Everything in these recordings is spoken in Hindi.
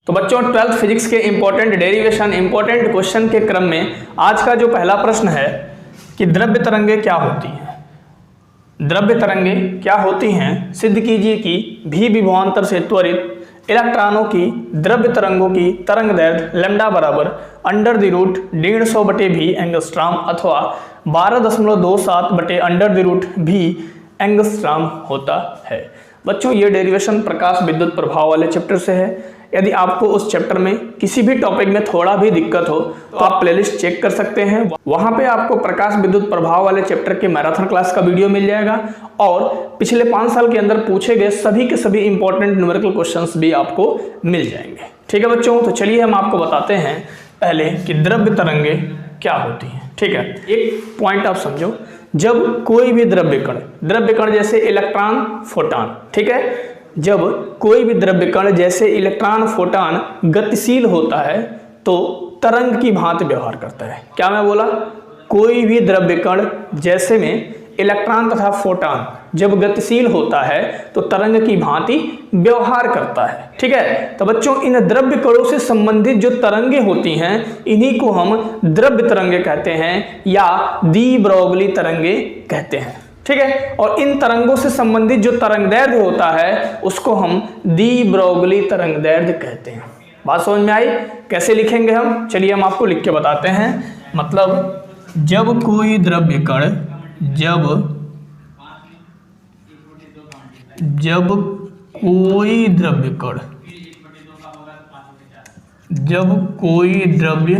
तो बच्चों 12th फिजिक्स के इंपॉर्टेंट डेरिवेशन इंपॉर्टेंट क्वेश्चन के क्रम में आज का जो पहला प्रश्न है कि द्रव्य तरंगे क्या होती हैं। द्रव्य तरंगे क्या होती हैं, सिद्ध कीजिए कि v विभवांतर से त्वरित इलेक्ट्रॉनों की द्रव्य तरंगों की तरंग दैर्ध्य लैम्डा बराबर √150/v एंगस्ट्रॉम अथवा 12.27/√v एंगस्ट्रॉम होता है। बच्चों ये डेरिवेशन प्रकाश विद्युत प्रभाव वाले चैप्टर से है। यदि आपको उस चैप्टर में किसी भी टॉपिक में थोड़ा भी दिक्कत हो तो आप प्लेलिस्ट चेक कर सकते हैं। वहां पे आपको प्रकाश विद्युत प्रभाव वाले चैप्टर के मैराथन क्लास का वीडियो मिल जाएगा और पिछले 5 साल के अंदर पूछे गए सभी के सभी इंपॉर्टेंट न्यूमेरिकल क्वेश्चंस भी आपको मिल जाएंगे। ठीक है बच्चों, तो चलिए हम आपको बताते हैं पहले कि द्रव्य तरंगे क्या होती हैं। ठीक है, एक पॉइंट आप समझो, जब कोई भी द्रव्य कण जैसे इलेक्ट्रॉन फोटॉन, ठीक है, जब कोई भी द्रव्य कण जैसे इलेक्ट्रॉन फोटॉन गतिशील होता है तो तरंग की भांति व्यवहार करता है। क्या मैं बोला? कोई भी द्रव्य कण जैसे में इलेक्ट्रॉन तथा फोटॉन जब गतिशील होता है तो तरंग की भांति व्यवहार करता है। ठीक है, तो बच्चों इन द्रव्य कणों से संबंधित जो तरंगे होती हैं इन्हीं को हम द्रव्य तरंगे कहते हैं या डी ब्रोगली तरंगे कहते हैं। ठीक है, और इन तरंगों से संबंधित जो तरंग दैर्ध्य होता है उसको हम डी ब्रोगली तरंग दैर्ध्य कहते हैं। बात समझ में आई? कैसे लिखेंगे हम? चलिए हम आपको लिख के बताते हैं। मतलब जब कोई द्रव्य कण जब कोई द्रव्य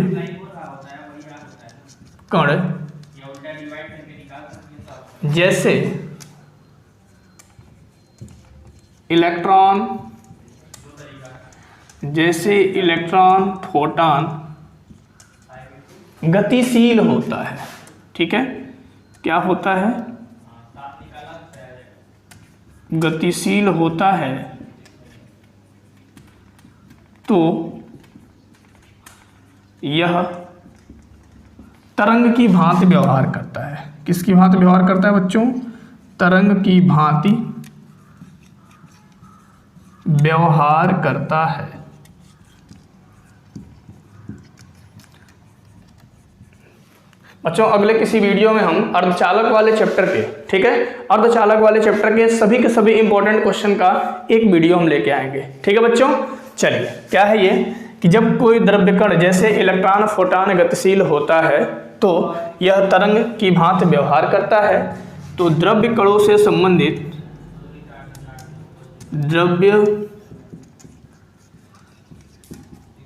कण जैसे इलेक्ट्रॉन फोटॉन गतिशील होता है। ठीक है, क्या होता है? गतिशील होता है तो यह तरंग की भांति व्यवहार करता है। किसकी भांति व्यवहार करता है बच्चों? तरंग की भांति व्यवहार करता है। बच्चों अगले किसी वीडियो में हम अर्धचालक वाले चैप्टर के, ठीक है, अर्धचालक वाले चैप्टर के सभी इंपॉर्टेंट क्वेश्चन का एक वीडियो हम लेके आएंगे। ठीक है बच्चों, चलिए क्या है ये कि जब कोई द्रव्य कण जैसे इलेक्ट्रॉन फोटॉन गतिशील होता है तो यह तरंग की भांति व्यवहार करता है। तो द्रव्य कणों से संबंधित द्रव्य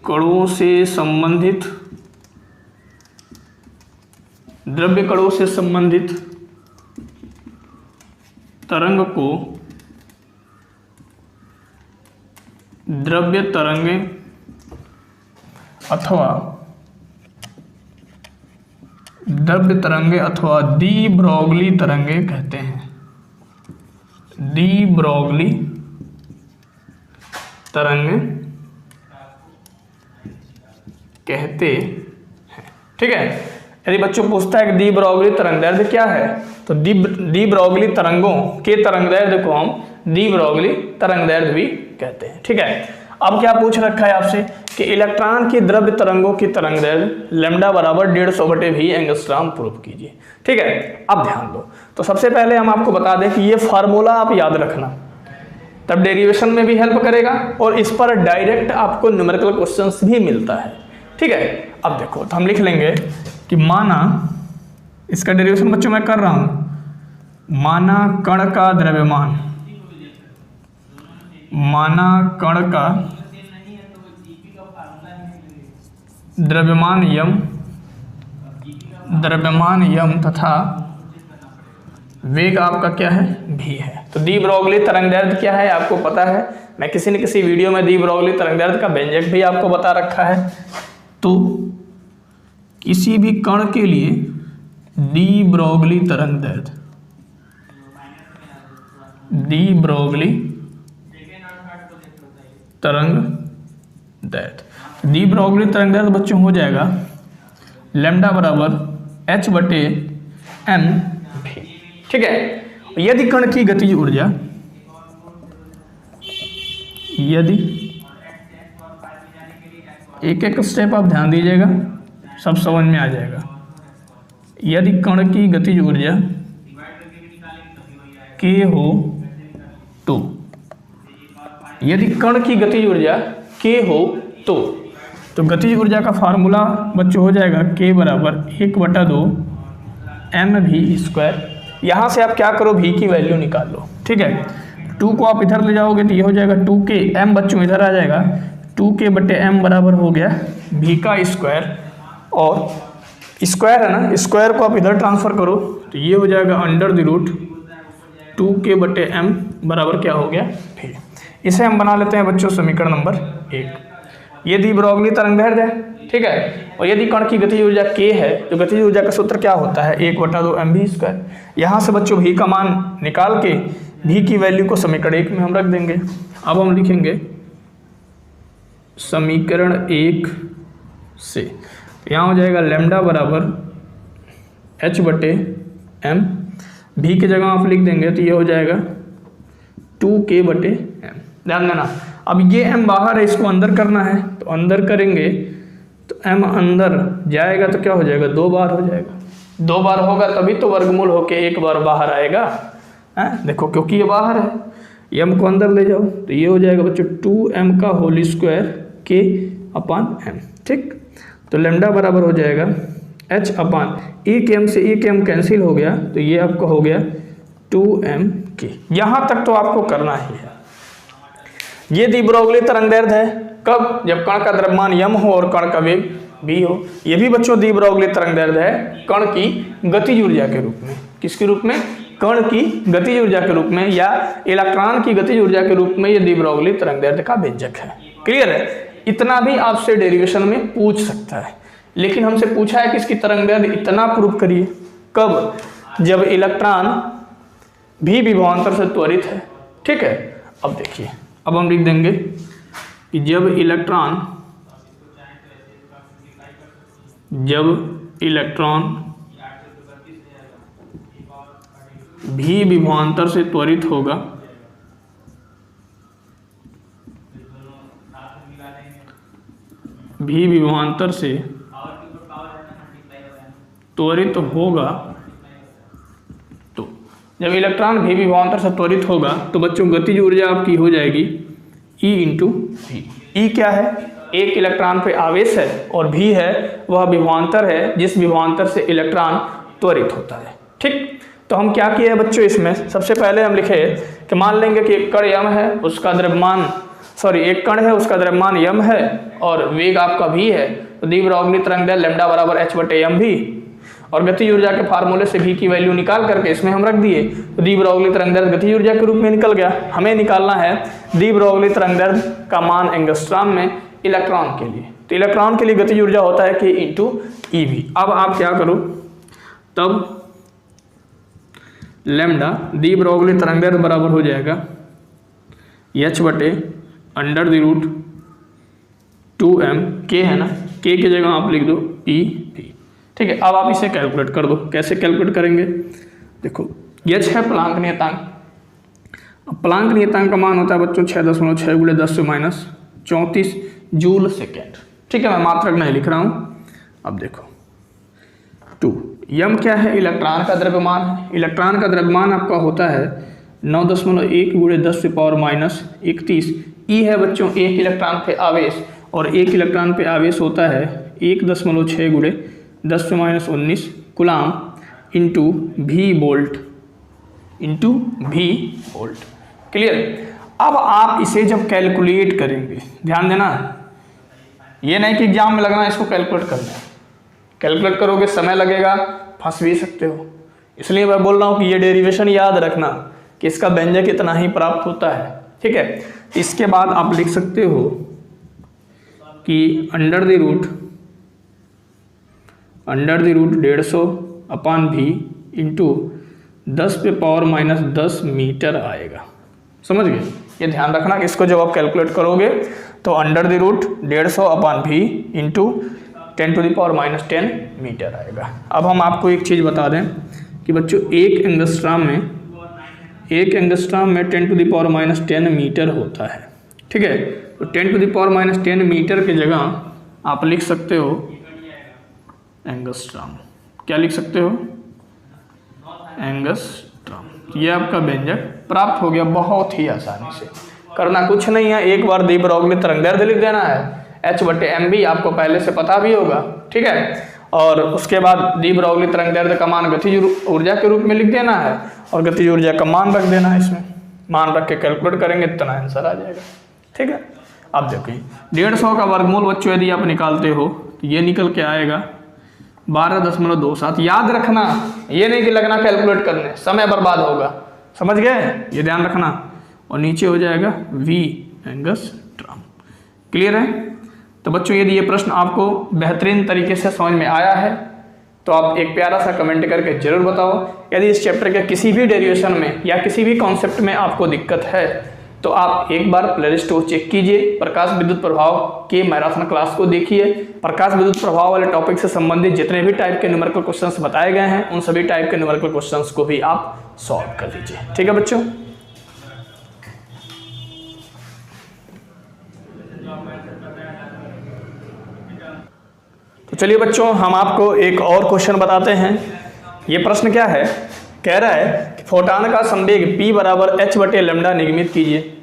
कणों से संबंधित तरंग को द्रव्य तरंगे अथवा डी ब्रोगली तरंगे कहते हैं। डी ब्रोगली तरंगे कहते हैं। ठीक है, यदि बच्चों पूछता है कि डी ब्रोगली तरंग दैर्ध्य क्या है तो डी ब्रोगली तरंगों के तरंग दैर्ध्य को हम डी ब्रोगली तरंग दैर्ध्य भी कहते हैं। ठीक है, अब क्या पूछ रखा है आपसे कि इलेक्ट्रॉन की द्रव्य तरंगों की तरंग दैर्ध्य लैम्डा बराबर 150/v एंगस्ट्रॉम प्रूव कीजिए। ठीक है, अब ध्यान दो। तो सबसे पहले हम आपको बता दें कि ये फार्मूला आप याद रखना, तब डेरिवेशन में भी हेल्प करेगा और इस पर डायरेक्ट आपको न्यूमेरिकल क्वेश्चंस भी मिलता है। ठीक है, अब देखो तो हम लिख लेंगे कि माना, इसका डेरिवेशन बच्चों मैं कर रहा हूं, माना कण का द्रव्यमान, माना कण का द्रव्यमान यम तथा वेग आपका क्या है? v है। तो डी ब्रोगली तरंग दैर्ध्य क्या है आपको पता है। मैं किसी न किसी वीडियो में डी ब्रोगली तरंग दैर्ध्य का व्यंजक भी आपको बता रखा है। तो किसी भी कण के लिए डी ब्रोगली तरंग दैर्ध्य, डी ब्रोगली तरंग दैर्ध्य, डी ब्रोगली तरंग दैर्ध्य बच्चों हो जाएगा लैम्डा बराबर h/m v। ठीक है, यदि कण की गतिज ऊर्जा, यदि एक एक स्टेप आप ध्यान दीजिएगा, सब समझ में आ जाएगा। यदि कण की गतिज ऊर्जा k हो यदि कण की गतिज ऊर्जा k हो तो गतिज ऊर्जा का फार्मूला बच्चों हो जाएगा k बराबर 1/2 mv²। यहाँ से आप क्या करो, v की वैल्यू निकाल लो, ठीक है। 2 को आप इधर ले जाओगे तो ये हो जाएगा 2k, m बच्चों इधर आ जाएगा, 2k/m बराबर हो गया v का स्क्वायर, और स्क्वायर है ना, स्क्वायर को आप इधर ट्रांसफर करो तो ये हो जाएगा √2k/m बराबर क्या हो गया v। इसे हम बना लेते हैं बच्चों समीकरण नंबर 1। ये दी ब्रोगली तरंगदैर्ध्य है, ठीक है। और यदि कण की गतिज ऊर्जा k है तो गतिज ऊर्जा का सूत्र क्या होता है, 1/2 mv²। यहाँ से बच्चों v का मान निकाल के v की वैल्यू को समीकरण 1 में हम रख देंगे। अब हम लिखेंगे समीकरण 1 से, यहाँ हो जाएगा लैम्डा बराबर h/m, v की जगह आप लिख देंगे तो ये हो जाएगा 2k/m। ध्यान देना, अब ये m बाहर है, इसको अंदर करना है तो अंदर करेंगे तो m अंदर जाएगा तो क्या हो जाएगा, 2 बार हो जाएगा। 2 बार होगा तभी तो वर्गमूल होके 1 बार बाहर आएगा, है देखो, क्योंकि ये बाहर है, m को अंदर ले जाओ तो ये हो जाएगा बच्चों 2m का होल स्क्वायर k/m, ठीक। तो लैम्डा बराबर हो जाएगा h/1 m से 1 m कैंसिल हो गया तो ये आपका हो गया 2mk। यहाँ तक तो आपको करना ही है। ये दी ब्रोगली तरंगदैर्ध्य है कब, जब कण का द्रव्यमान m हो और कण का वेग v हो। ये भी बच्चों दी ब्रोगली तरंगदैर्ध्य है कण की गतिज ऊर्जा के रूप में। किसके रूप में, कण की गतिज ऊर्जा के रूप में या इलेक्ट्रॉन की गतिज ऊर्जा के रूप में ये दी ब्रोगली तरंगदैर्ध्य का व्यंजक है। क्लियर है, इतना भी आपसे डेरिवेशन में पूछ सकता है, लेकिन हमसे पूछा है कि इसकी तरंगदैर्ध्य इतना प्रूव करिए कब, जब इलेक्ट्रॉन भी विभवांतर से त्वरित है, ठीक है। अब देखिए, अब हम लिख देंगे कि जब इलेक्ट्रॉन भी विभवांतर से त्वरित होगा, भी विभवांतर से त्वरित होगा, तो जब इलेक्ट्रॉन भी विभवांतर से त्वरित होगा तो बच्चों गतिज ऊर्जा आपकी हो जाएगी E × V। E क्या है, एक इलेक्ट्रॉन पे आवेश है, और V है वह विभवांतर है जिस विभवांतर से इलेक्ट्रॉन त्वरित होता है, ठीक। तो हम क्या किए बच्चों, इसमें सबसे पहले हम लिखे कि मान लेंगे कि एक कण m है, उसका द्रव्यमान एक कण है, उसका द्रव्यमान m है और वेग आपका v है, तो दी ब्रोगली तरंगदैर्ध्य लैम्डा बराबर h/mv, और गतिज ऊर्जा के फार्मूले से v की वैल्यू निकाल करके इसमें हम रख दिए, तो दी ब्रोगली तरंगदैर्ध्य गतिज ऊर्जा के रूप में निकल गया। हमें निकालना है दी ब्रोगली तरंगदैर्ध्य का मान एंगस्ट्रॉम में इलेक्ट्रॉन के लिए, तो इलेक्ट्रॉन के लिए गतिज ऊर्जा होता है k × eV। अब आप क्या करो, तब लैम्डा दी ब्रोगली तरंगदैर्ध्य बराबर हो जाएगा h/√2m, k है ना, k की जगह आप लिख दो eV, ठीक है। अब आप इसे कैलकुलेट कर दो। कैसे कैलकुलेट करेंगे, देखो h है प्लांक नियतांक, अब प्लांक नियतांक का मान होता है बच्चों 6.6 × 10⁻34 जूल सेकेंड, ठीक है। मैं मात्रक नहीं लिख रहा हूँ। अब देखो 2 m क्या है, इलेक्ट्रॉन का द्रव्यमान है। इलेक्ट्रॉन का द्रव्यमान आपका होता है 9.1 × 10⁻31। E है बच्चों एक इलेक्ट्रॉन पे आवेश, और एक इलेक्ट्रॉन पे आवेश होता है 1.6 × 10⁻19 coulomb into v volt, clear. अब आप इसे जब कैलकुलेट करेंगे, ध्यान देना, ये नहीं कि एग्जाम में लगना इसको कैलकुलेट करना है। कैलकुलेट करोगे समय लगेगा, फंस भी सकते हो, इसलिए मैं बोल रहा हूँ कि ये डेरिवेशन याद रखना कि इसका व्यंजक इतना ही प्राप्त होता है, ठीक है। इसके बाद आप लिख सकते हो कि under the root 150/v into 10⁻⁻10 meter आएगा। समझ गए, ये ध्यान रखना कि इसको जब आप कैलकुलेट करोगे तो under the root 150/v into 10⁻⁻10 meter आएगा। अब हम आपको एक चीज़ बता दें कि बच्चों एक एंगस्ट्रॉम में 10⁻⁻10 मीटर होता है, ठीक है। तो 10⁻⁻10 मीटर की जगह आप लिख सकते हो एंगस्ट्रॉम। क्या लिख सकते हो? एंगस्ट्रॉम। ये आपका व्यंजक प्राप्त हो गया बहुत ही आसानी से। करना कुछ नहीं है, एक बार दी ब्रोगली तरंगदैर्ध्य लिख देना है, H/mv आपको पहले से पता भी होगा, ठीक है। और उसके बाद दी ब्रोगली तरंगदैर्ध्य का मान गतिज ऊर्जा के रूप में लिख देना है और गतिज ऊर्जा का मान रख देना है। इसमें मान रख के कैलकुलेट करेंगे इतना आंसर आ जाएगा, ठीक है। अब देखिए 150 का वर्गमूल बच्चों यदि आप निकालते हो तो ये निकल के आएगा 12.27। याद रखना, ये नहीं कि लगना कैलकुलेट करने, समय बर्बाद होगा, समझ गए, ये ध्यान रखना। और नीचे हो जाएगा V एंगस्ट्रॉम। क्लियर है? तो बच्चों यदि ये प्रश्न आपको बेहतरीन तरीके से समझ में आया है तो आप एक प्यारा सा कमेंट करके जरूर बताओ। यदि इस चैप्टर के किसी भी डेरिवेशन में या किसी भी कॉन्सेप्ट में आपको दिक्कत है तो आप एक बार प्लेलिस्ट को चेक कीजिए, प्रकाश विद्युत प्रभाव के मैराथन क्लास को देखिए। प्रकाश विद्युत प्रभाव वाले टॉपिक से संबंधित जितने भी टाइप के न्यूमेरिकल क्वेश्चंस बताए गए हैं उन सभी टाइप के न्यूमेरिकल क्वेश्चंस को भी आप सॉल्व कर लीजिए, ठीक है बच्चों। तो चलिए बच्चों हम आपको एक और क्वेश्चन बताते हैं। ये प्रश्न क्या है, कह रहा है कि फोटान का संवेग p बराबर h/λ निगमित कीजिए।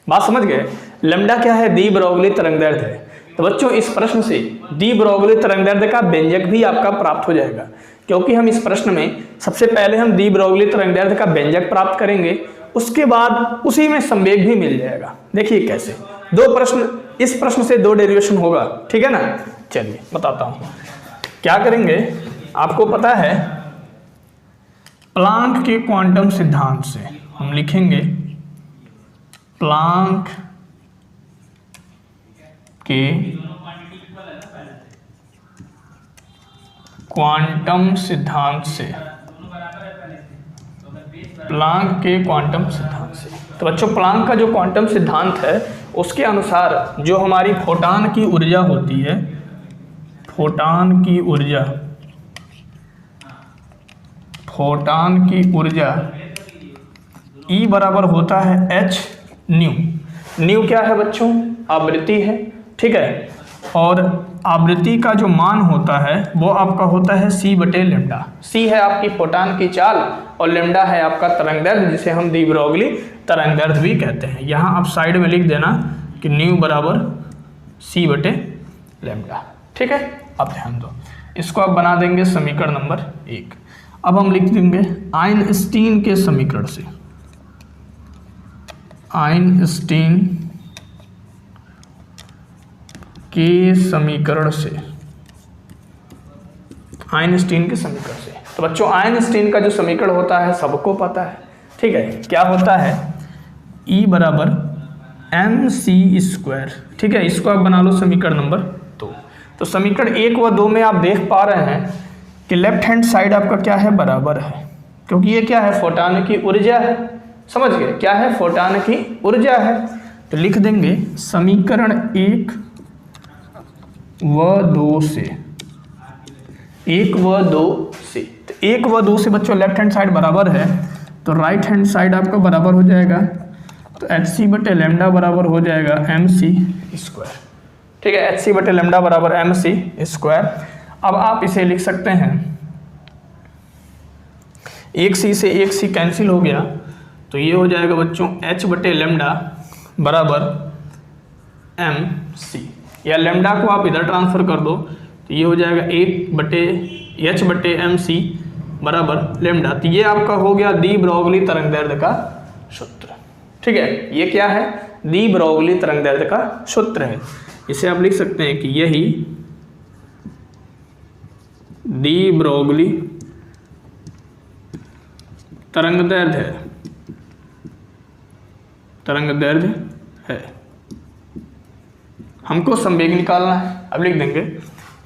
बात समझ गए? लैम्डा क्या है? दी ब्रोगली तरंगदैर्ध्य है। तो बच्चों इस प्रश्न से दी ब्रोगली तरंगदैर्ध्य का व्यंजक भी आपका प्राप्त हो जाएगा, क्योंकि हम इस प्रश्न में सबसे पहले हम दी ब्रोगली तरंगदैर्ध्य का व्यंजक प्राप्त करेंगे, उसके बाद उसी में संवेग भी मिल जाएगा। देखिए कैसे, दो प्रश्न, इस प्रश्न से दो डेरिवेशन होगा, ठीक है ना। चलिए बताता हूं क्या करेंगे। आपको पता है प्लांक के क्वांटम सिद्धांत से हम लिखेंगे प्लांक के क्वांटम सिद्धांत से, प्लांक के क्वांटम सिद्धांत से। तो बच्चों प्लांक का जो क्वांटम सिद्धांत है उसके अनुसार जो हमारी फोटान की ऊर्जा होती है, फोटान की ऊर्जा, फोटान की ऊर्जा E बराबर होता है h न्यू। न्यू क्या है बच्चों? आवृत्ति है, ठीक है। और आवृत्ति का जो मान होता है वो आपका होता है c/λ। c है आपकी फोटान की चाल और लैम्डा है आपका तरंगदैर्ध्य, जिसे हम दी ब्रोगली तरंगदैर्ध्य भी कहते हैं। यहाँ आप साइड में लिख देना कि न्यू बराबर c/λ, ठीक है। अब ध्यान दो, इसको आप बना देंगे समीकरण नंबर 1। अब हम लिख देंगे आइंस्टीन के समीकरण से, आइंस्टीन के समीकरण से, आइंस्टीन के समीकरण से। तो बच्चों आइंस्टीन का जो समीकरण होता है सबको पता है, ठीक है। क्या होता है? E बराबर mc², ठीक है। इसको आप बना लो समीकरण नंबर 2। तो समीकरण 1 व 2 में आप देख पा रहे हैं कि लेफ्ट हैंड साइड आपका क्या है? बराबर है, क्योंकि ये क्या है? फोटान की ऊर्जा है, समझ गए? क्या है? फोटान की ऊर्जा है। तो लिख देंगे समीकरण 1 व 2 से, 1 व 2 से। तो 1 व 2 से बच्चों लेफ्ट हैंड साइड बराबर है तो राइट हैंड साइड आपका बराबर हो जाएगा, तो hc/λ बराबर हो जाएगा mc², ठीक है। hc/λ बराबर mc²। अब आप इसे लिख सकते हैं, एक c से एक c कैंसिल हो गया तो ये हो जाएगा बच्चों h/λ बराबर mc, या लैम्डा को आप इधर ट्रांसफर कर दो तो ये हो जाएगा 1/h/mc बराबर लैम्डा। तो ये आपका हो गया दी ब्रोगली तरंगदैर्ध्य का सूत्र, ठीक है। ये क्या है? दी ब्रोगली तरंगदैर्ध्य का सूत्र है। इसे आप लिख सकते हैं कि यही दी ब्रोगली तरंगदैर्ध्य है, तरंगदैर्ध्य है। हमको संवेग निकालना है। अब लिख देंगे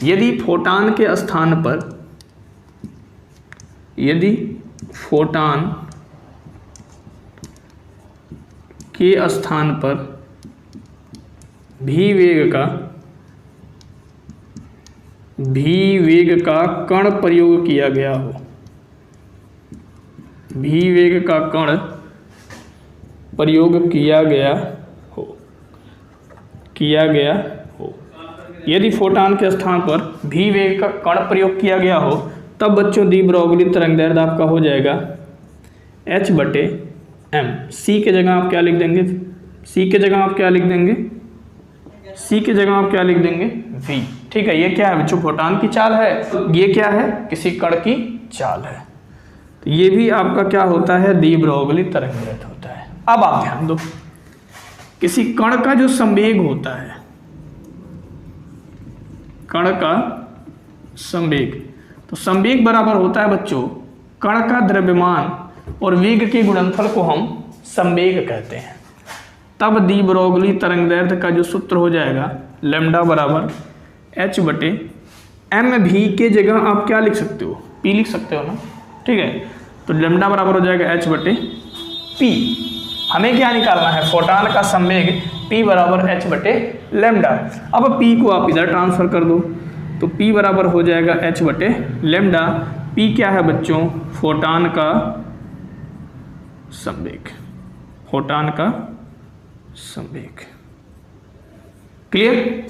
यदि फोटान के स्थान पर, यदि फोटान के स्थान पर भी वेग का कण प्रयोग किया गया हो, भी वेग का कण प्रयोग किया गया हो, यदि फोटान के स्थान पर v वेग का कण प्रयोग किया गया हो तब बच्चों दी ब्रोगली तरंगदैर्ध्य आपका हो जाएगा h/m। c के जगह आप क्या लिख देंगे? c के जगह आप क्या लिख देंगे? c के जगह आप क्या लिख देंगे? v। ठीक है, ये क्या है बच्चों? फोटान की चाल है। ये क्या है? किसी कण की चाल है। तो ये भी आपका क्या होता है? दी ब्रोगली तरंगदैर्ध्य होता है। अब आप ध्यान दो, किसी कण का जो संवेग होता है, कण का संवेग, तो संवेग बराबर होता है बच्चों कण का द्रव्यमान और वेग के गुणनफल को हम संवेग कहते हैं। तब दी ब्रोगली तरंगदैर्ध्य का जो सूत्र हो जाएगा लैम्डा बराबर h/m। v के जगह आप क्या लिख सकते हो? p लिख सकते हो ना। ठीक है, तो लैम्डा बराबर हो जाएगा h/p। हमें क्या निकालना है? फोटान का संवेग p बराबर h/लैम्डा। अब p को आप इधर ट्रांसफर कर दो तो p बराबर हो जाएगा h/लैम्डा। p क्या है बच्चों? फोटान का संवेग, फोटान का संवेग। क्लियर?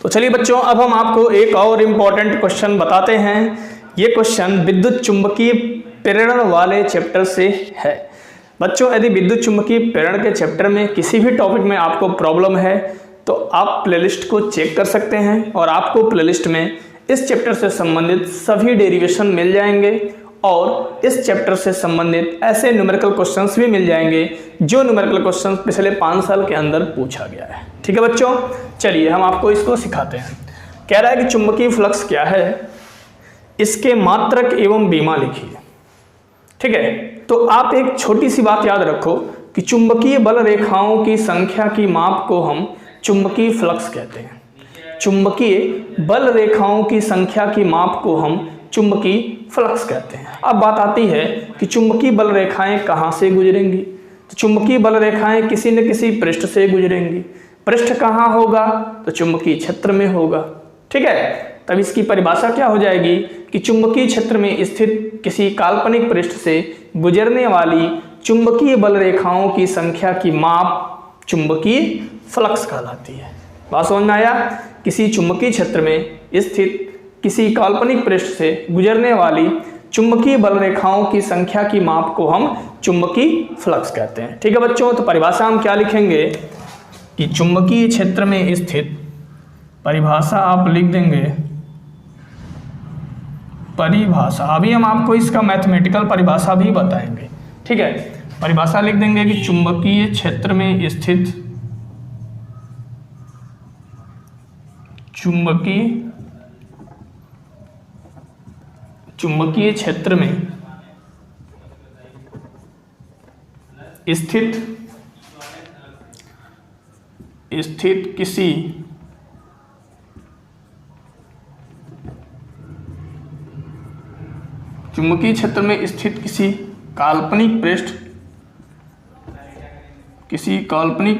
तो चलिए बच्चों, अब हम आपको एक और इम्पॉर्टेंट क्वेश्चन बताते हैं। ये क्वेश्चन विद्युत चुंबकीय प्रेरण वाले चैप्टर से है। बच्चों, यदि विद्युत चुंबकीय प्रेरण के चैप्टर में किसी भी टॉपिक में आपको प्रॉब्लम है तो आप प्लेलिस्ट को चेक कर सकते हैं और आपको प्लेलिस्ट में इस चैप्टर से संबंधित सभी डेरिवेशन मिल जाएंगे और इस चैप्टर से संबंधित ऐसे न्यूमेरिकल क्वेश्चंस भी मिल जाएंगे जो न्यूमेरिकल क्वेश्चंस पिछले 5 साल के अंदर पूछा गया है। ठीक है बच्चों, चलिए हम आपको इसको सिखाते हैं। कह रहा है कि चुंबकीय फ्लक्स क्या है, इसके मात्रक एवं बीमा लिखिए। ठीक है, तो आप एक छोटी सी बात याद रखो कि चुंबकीय बल रेखाओं की संख्या की माप को हम चुंबकीय फ्लक्स कहते हैं। चुंबकीय बल रेखाओं की संख्या की माप को हम चुंबकीय फ्लक्स कहते हैं। अब बात आती है कि चुंबकीय बल रेखाएं कहाँ से गुजरेंगी? तो चुंबकीय बल रेखाएं किसी न किसी पृष्ठ से गुजरेंगी। पृष्ठ कहाँ होगा? तो चुंबकीय क्षेत्र में होगा। ठीक है, तब इसकी परिभाषा क्या हो जाएगी कि चुंबकीय क्षेत्र में स्थित किसी काल्पनिक पृष्ठ से गुजरने वाली चुंबकीय बल रेखाओं की संख्या की माप चुंबकीय फ्लक्स कहलाती है। बात समझ में आया? किसी चुंबकीय क्षेत्र में स्थित किसी काल्पनिक पृष्ठ से गुजरने वाली चुंबकीय बल रेखाओं की संख्या की माप को हम चुंबकीय फ्लक्स कहते हैं। ठीक है बच्चों, तो परिभाषा हम क्या लिखेंगे कि चुंबकीय क्षेत्र में स्थित, परिभाषा आप लिख देंगे परिभाषा, अभी हम आपको इसका मैथमेटिकल परिभाषा भी बताएंगे। ठीक है, परिभाषा लिख देंगे कि चुंबकीय क्षेत्र में स्थित चुंबकीय क्षेत्र में स्थित किसी चुंबकीय क्षेत्र में स्थित किसी काल्पनिक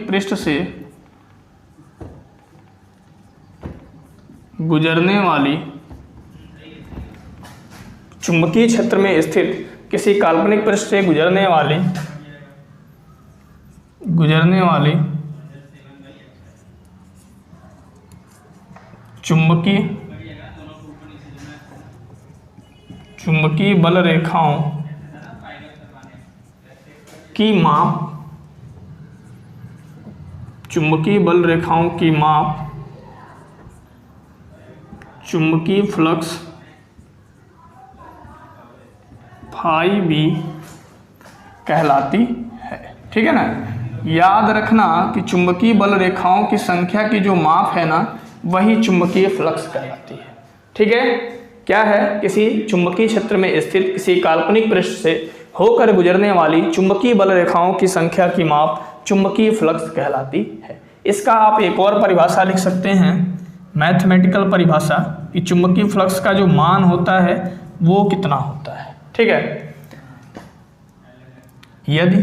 पृष्ठ से गुजरने वाली चुंबकीय क्षेत्र में स्थित किसी काल्पनिक पृष्ठ से गुजरने वाली चुंबकीय बल रेखाओं की माप चुंबकीय फ्लक्स फाई बी कहलाती है। ठीक है ना, याद रखना कि चुंबकीय बल रेखाओं की संख्या की जो माप है ना, वही चुंबकीय फ्लक्स कहलाती है। ठीक है, क्या है? किसी चुंबकीय क्षेत्र में स्थित किसी काल्पनिक पृष्ठ से होकर गुजरने वाली चुंबकीय बल रेखाओं की संख्या की माप चुंबकीय फ्लक्स कहलाती है। इसका आप एक और परिभाषा लिख सकते हैं, मैथमेटिकल परिभाषा, कि चुंबकीय फ्लक्स का जो मान होता है वो कितना होता है। ठीक है, यदि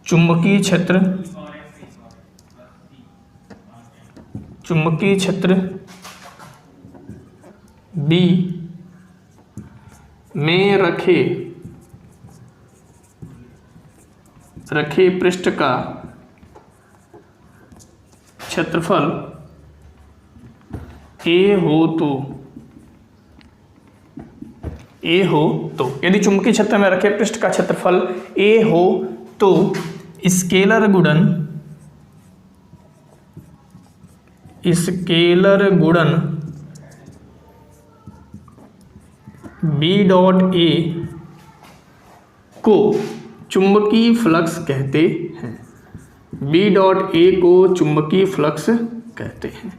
चुंबकीय क्षेत्र B में रखे पृष्ठ का क्षेत्रफल ए हो तो यदि चुंबकीय क्षेत्र में रखे पृष्ठ का क्षेत्रफल ए हो तो स्केलर गुणन बी डॉट ए को चुंबकीय फ्लक्स कहते हैं। बी डॉट ए को चुंबकीय फ्लक्स कहते हैं।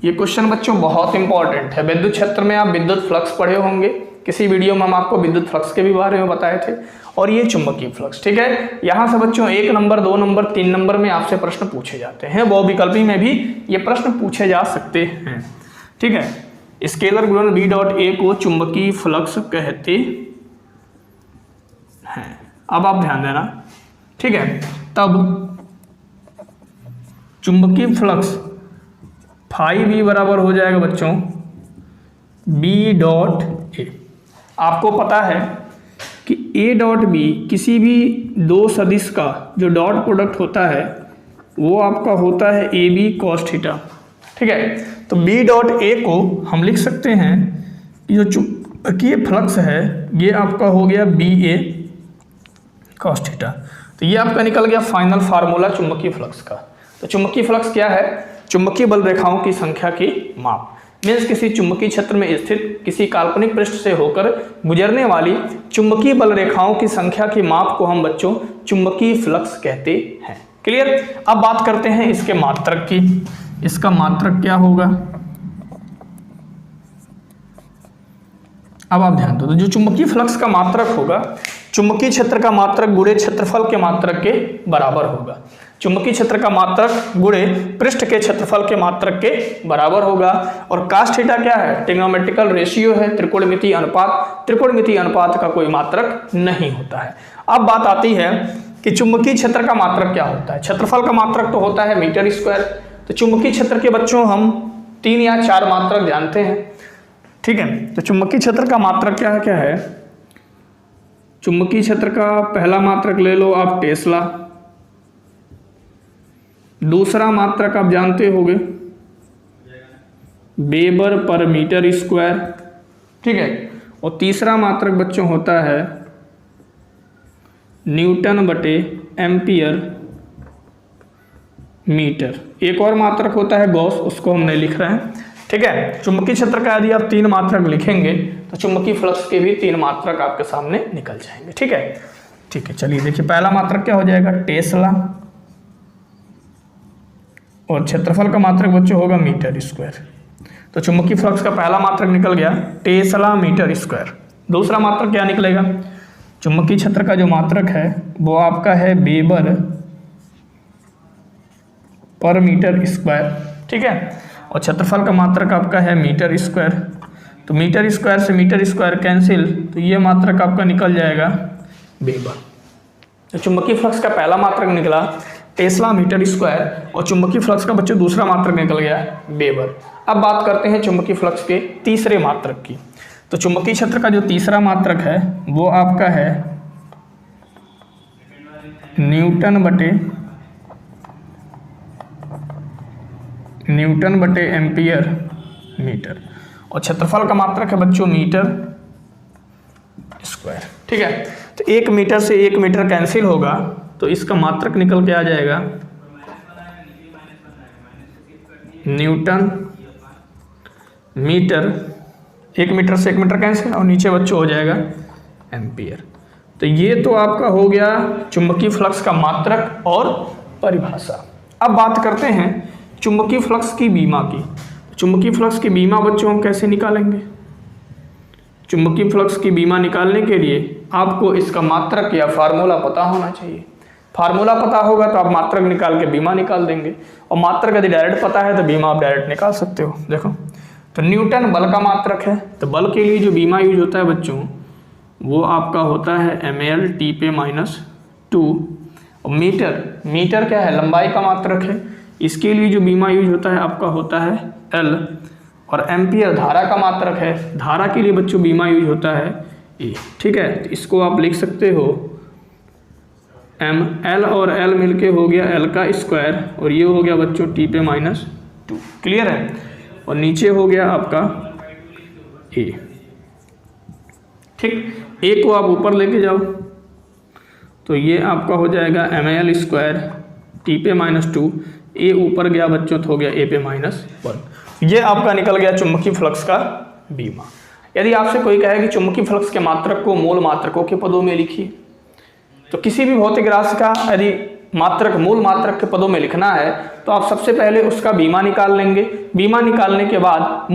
ये क्वेश्चन बच्चों बहुत इंपॉर्टेंट है। विद्युत क्षेत्र में आप विद्युत फ्लक्स पढ़े होंगे, किसी वीडियो में हम आपको विद्युत फ्लक्स के भी बारे में बताए थे, और ये चुंबकीय फ्लक्स। ठीक है, यहाँ से बच्चों 1 नंबर 2 नंबर 3 नंबर में आपसे प्रश्न पूछे जाते हैं, बहुविकल्पी में भी ये प्रश्न पूछे जा सकते हैं। ठीक है, स्केलर गुणन बी डॉट ए को चुंबकीय फ्लक्स कहते हैं। अब आप ध्यान देना। ठीक है, तब चुंबकीय फ्लक्स फाई बी बराबर हो जाएगा बच्चों बी डॉट ए। आपको पता है कि ए डॉट बी किसी भी दो सदिश का जो डॉट प्रोडक्ट होता है वो आपका होता है ए बी कॉस थीटा। ठीक है, तो बी डॉट ए को हम लिख सकते हैं कि जो चुंबकीय फ्लक्स है ये आपका हो गया बी ए कॉस थीटा। तो ये आपका निकल गया फाइनल फार्मूला चुंबकीय फ्लक्स का। तो चुंबकीय फ्लक्स क्या है? चुंबकीय बल रेखाओं की संख्या की माप। मीन्स किसी चुंबकीय क्षेत्र में स्थित किसी काल्पनिक पृष्ठ से होकर गुजरने वाली चुंबकीय बल रेखाओं की संख्या की माप को हम बच्चों चुंबकीय फ्लक्स कहते हैं। क्लियर? अब बात करते हैं इसके मात्रक की। इसका मात्रक क्या होगा? अब आप ध्यान दो, तो जो चुंबकीय फ्लक्स का मात्रक होगा चुंबकीय क्षेत्र का मात्रक गुणे क्षेत्रफल के मात्रक के बराबर होगा। चुंबकीय क्षेत्र का मात्रक गुणे पृष्ठ के क्षेत्रफल के मात्रक के बराबर होगा। और कास थीटा क्या है? ट्रिग्नोमेट्रिकल रेशियो है, त्रिकोणमितीय अनुपात। त्रिकोणमितीय अनुपात का कोई मात्रक नहीं होता है। अब बात आती है कि चुंबकीय क्षेत्र का मात्रक क्या होता है। क्षेत्रफल का मात्रक तो होता है मीटर स्क्वायर। तो चुंबकीय क्षेत्र के बच्चों हम 3 या 4 मात्रक जानते हैं। ठीक है, तो चुंबकीय क्षेत्र का मात्रक क्या है? चुंबकीय क्षेत्र का पहला मात्रक ले लो आप टेस्ला। दूसरा मात्रक आप जानते होंगे वेबर पर मीटर स्क्वायर। ठीक है, और तीसरा मात्रक बच्चों होता है न्यूटन बटे एम्पियर मीटर। एक और मात्रक होता है गॉस, उसको हम नहीं लिख रहे हैं। ठीक है, चुंबकीय क्षेत्र का यदि आप 3 मात्रक लिखेंगे तो चुंबकीय फ्लक्स के भी 3 मात्रक आपके सामने निकल जाएंगे। ठीक है, ठीक है, चलिए देखिए पहला मात्रक क्या हो जाएगा? टेस्ला। और क्षेत्रफल का मात्रक बच्चों होगा मीटर स्क्वायर। तो चुंबकीय फ्लक्स का पहला मात्रक निकल गया टेस्ला मीटर स्क्वायर। दूसरा मात्रक क्या निकलेगा? चुंबकीय क्षेत्र का जो मात्रक है वो आपका है वेबर पर मीटर स्क्वायर। ठीक है, और क्षेत्रफल का मात्रक आपका है मीटर स्क्वायर। तो मीटर स्क्वायर से मीटर स्क्वायर कैंसिल, तो ये मात्रक आपका निकल जाएगा वेबर। तो चुंबकीय फ्लक्स का पहला मात्रक निकला टेस्ला मीटर स्क्वायर, और चुंबकीय फ्लक्स का बच्चों दूसरा मात्रक निकल गया वेबर। अब बात करते हैं चुंबकीय फ्लक्स के तीसरे मात्रक की। तो चुंबकीय क्षेत्र का जो तीसरा मात्रक है वो आपका है न्यूटन बटे एम्पियर मीटर, और क्षेत्रफल का मात्रक है बच्चों मीटर स्क्वायर। ठीक है, तो 1 मीटर से 1 मीटर कैंसिल होगा, तो इसका मात्रक निकल के आ जाएगा न्यूटन मीटर। 1 मीटर से 1 मीटर कैंसिल, और नीचे बच्चों हो जाएगा एम्पियर। तो ये तो आपका हो गया चुंबकीय फ्लक्स का मात्रक और परिभाषा। अब बात करते हैं चुंबकीय फ्लक्स की बीमा की। चुंबकीय फ्लक्स की बीमा बच्चों हम कैसे निकालेंगे? चुंबकीय फ्लक्स की बीमा निकालने के लिए आपको इसका मात्रक या फार्मूला पता होना चाहिए। फार्मूला पता होगा तो आप मात्रक निकाल के बीमा निकाल देंगे, और मात्रक यदि डायरेक्ट पता है तो बीमा आप डायरेक्ट निकाल सकते हो। देखो, तो न्यूटन बल का मात्रक है, तो बल के लिए जो बीमा यूज होता है बच्चों वो आपका होता है ml t पे -2। और मीटर क्या है? लंबाई का मात्रक है, इसके लिए जो बीमा यूज होता है आपका होता है L। और एम्पियर धारा का मात्रक है, धारा के लिए बच्चों बीमा यूज होता है ए। ठीक है, तो इसको आप लिख सकते हो एम, एल और एल मिलके हो गया एल का स्क्वायर, और ये हो गया बच्चों टी पे -2। क्लियर है? और नीचे हो गया आपका ए। ठीक, ए को आप ऊपर लेके जाओ तो ये आपका हो जाएगा एम एल स्क्वायर टी पे -2, ए ऊपर गया बच्चों तो हो गया ए पे -1। ये आपका निकल गया चुंबकीय फ्लक्स का बीमा। यदि आपसे कोई कहे कि चुंबकीय फ्लक्स के मात्रक को मूल मात्रकों के पदों में लिखिए, तो किसी भी भौतिक राशि का यदि मात्रक मूल मात्रक के पदों में लिखना है तो आप सबसे पहले उसका बीमा निकाल लेंगे। बीमा निकालने के बाद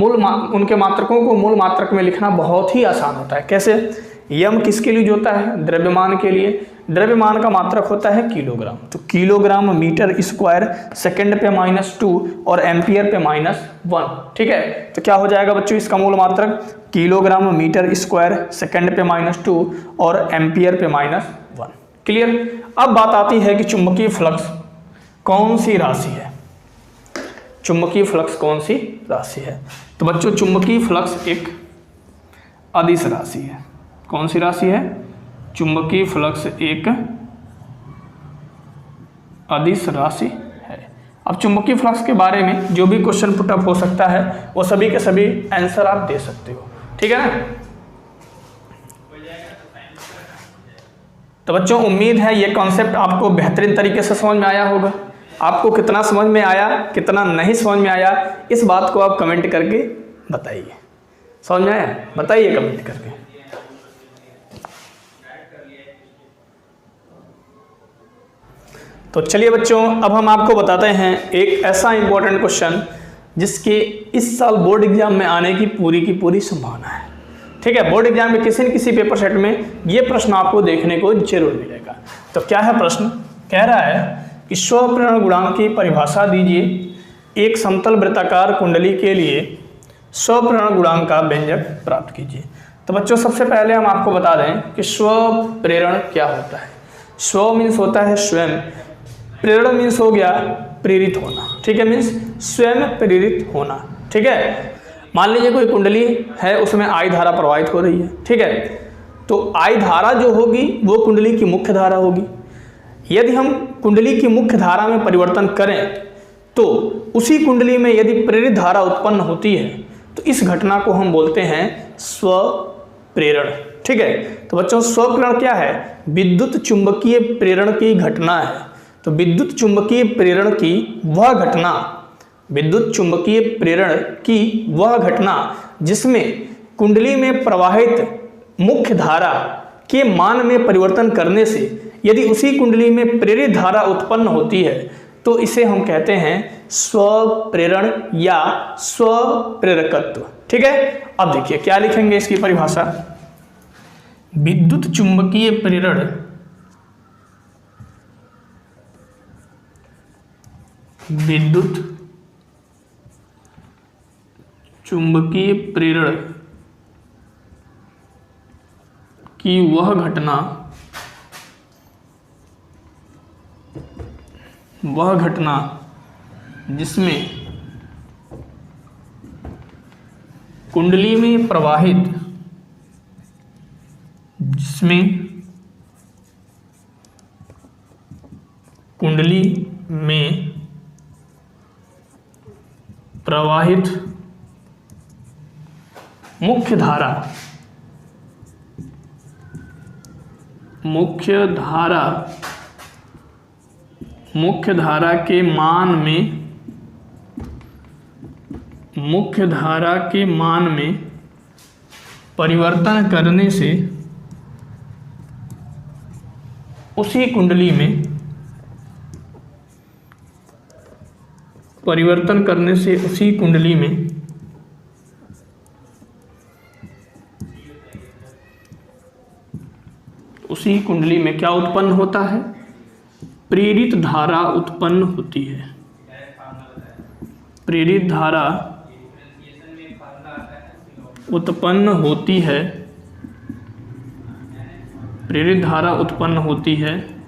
उनके मात्रकों को मूल मात्रक में लिखना बहुत ही आसान होता है। कैसे? यम किसके लिए होता है? द्रव्यमान के लिए। द्रव्यमान का मात्रक होता है किलोग्राम, तो किलोग्राम मीटर स्क्वायर सेकंड पे -2 और एम्पियर पे -1। ठीक है, तो क्या हो जाएगा बच्चों इसका मूल मात्रक? किलोग्राम मीटर स्क्वायर सेकंड पे -2 और एम्पियर पे -1। क्लियर? अब बात आती है कि चुंबकीय फ्लक्स कौन सी राशि है। चुंबकीय फ्लक्स कौन सी राशि है? तो बच्चों चुंबकीय फ्लक्स एक अदिश राशि है। कौन सी राशि है? चुंबकीय फ्लक्स एक अदिश राशि है। अब चुंबकीय फ्लक्स के बारे में जो भी क्वेश्चन पुटअप हो सकता है वो सभी के सभी आंसर आप दे सकते हो। ठीक है ना? तो बच्चों उम्मीद है ये कॉन्सेप्ट आपको बेहतरीन तरीके से समझ में आया होगा। आपको कितना समझ में आया, कितना नहीं समझ में आया, इस बात को आप कमेंट करके बताइए। समझ में आया? बताइए कमेंट करके। तो चलिए बच्चों, अब हम आपको बताते हैं एक ऐसा इंपॉर्टेंट क्वेश्चन जिसके इस साल बोर्ड एग्जाम में आने की पूरी संभावना है। ठीक है, बोर्ड एग्जाम में किसी न किसी पेपर सेट में ये प्रश्न आपको देखने को जरूर मिलेगा। तो क्या है प्रश्न? कह रहा है कि स्वप्रेरण गुणांक की परिभाषा दीजिए। एक समतल वृत्ताकार कुंडली के लिए स्वप्रेरण गुणांक का व्यंजक प्राप्त कीजिए। तो बच्चों सबसे पहले हम आपको बता दें कि स्वप्रेरण क्या होता है। स्व मीन्स होता है स्वयं, प्रेरण मीन्स हो गया प्रेरित होना। ठीक है, मीन्स स्वयं प्रेरित होना। ठीक है, मान लीजिए कोई कुंडली है, उसमें आई धारा प्रवाहित हो रही है। ठीक है, तो आई धारा जो होगी वो कुंडली की मुख्य धारा होगी। यदि हम कुंडली की मुख्य धारा में परिवर्तन करें तो उसी कुंडली में यदि प्रेरित धारा उत्पन्न होती है तो इस घटना को हम बोलते हैं स्वप्रेरण। ठीक है, तो बच्चों स्वप्रेरण क्या है? विद्युत चुंबकीय प्रेरण की घटना है। तो विद्युत चुंबकीय प्रेरण की वह घटना, विद्युत चुंबकीय प्रेरण की वह घटना जिसमें कुंडली में प्रवाहित मुख्य धारा के मान में परिवर्तन करने से यदि उसी कुंडली में प्रेरित धारा उत्पन्न होती है तो इसे हम कहते हैं स्वप्रेरण या स्वप्रेरकत्व। ठीक है, अब देखिए क्या लिखेंगे इसकी परिभाषा। विद्युत चुंबकीय प्रेरण विद्युत चुंबकीय प्रेरण की वह घटना जिसमें कुंडली में प्रवाहित मुख्य धारा के मान में परिवर्तन करने से उसी कुंडली में क्या उत्पन्न होता है? प्रेरित धारा उत्पन्न होती है। प्रेरित धारा उत्पन्न होती है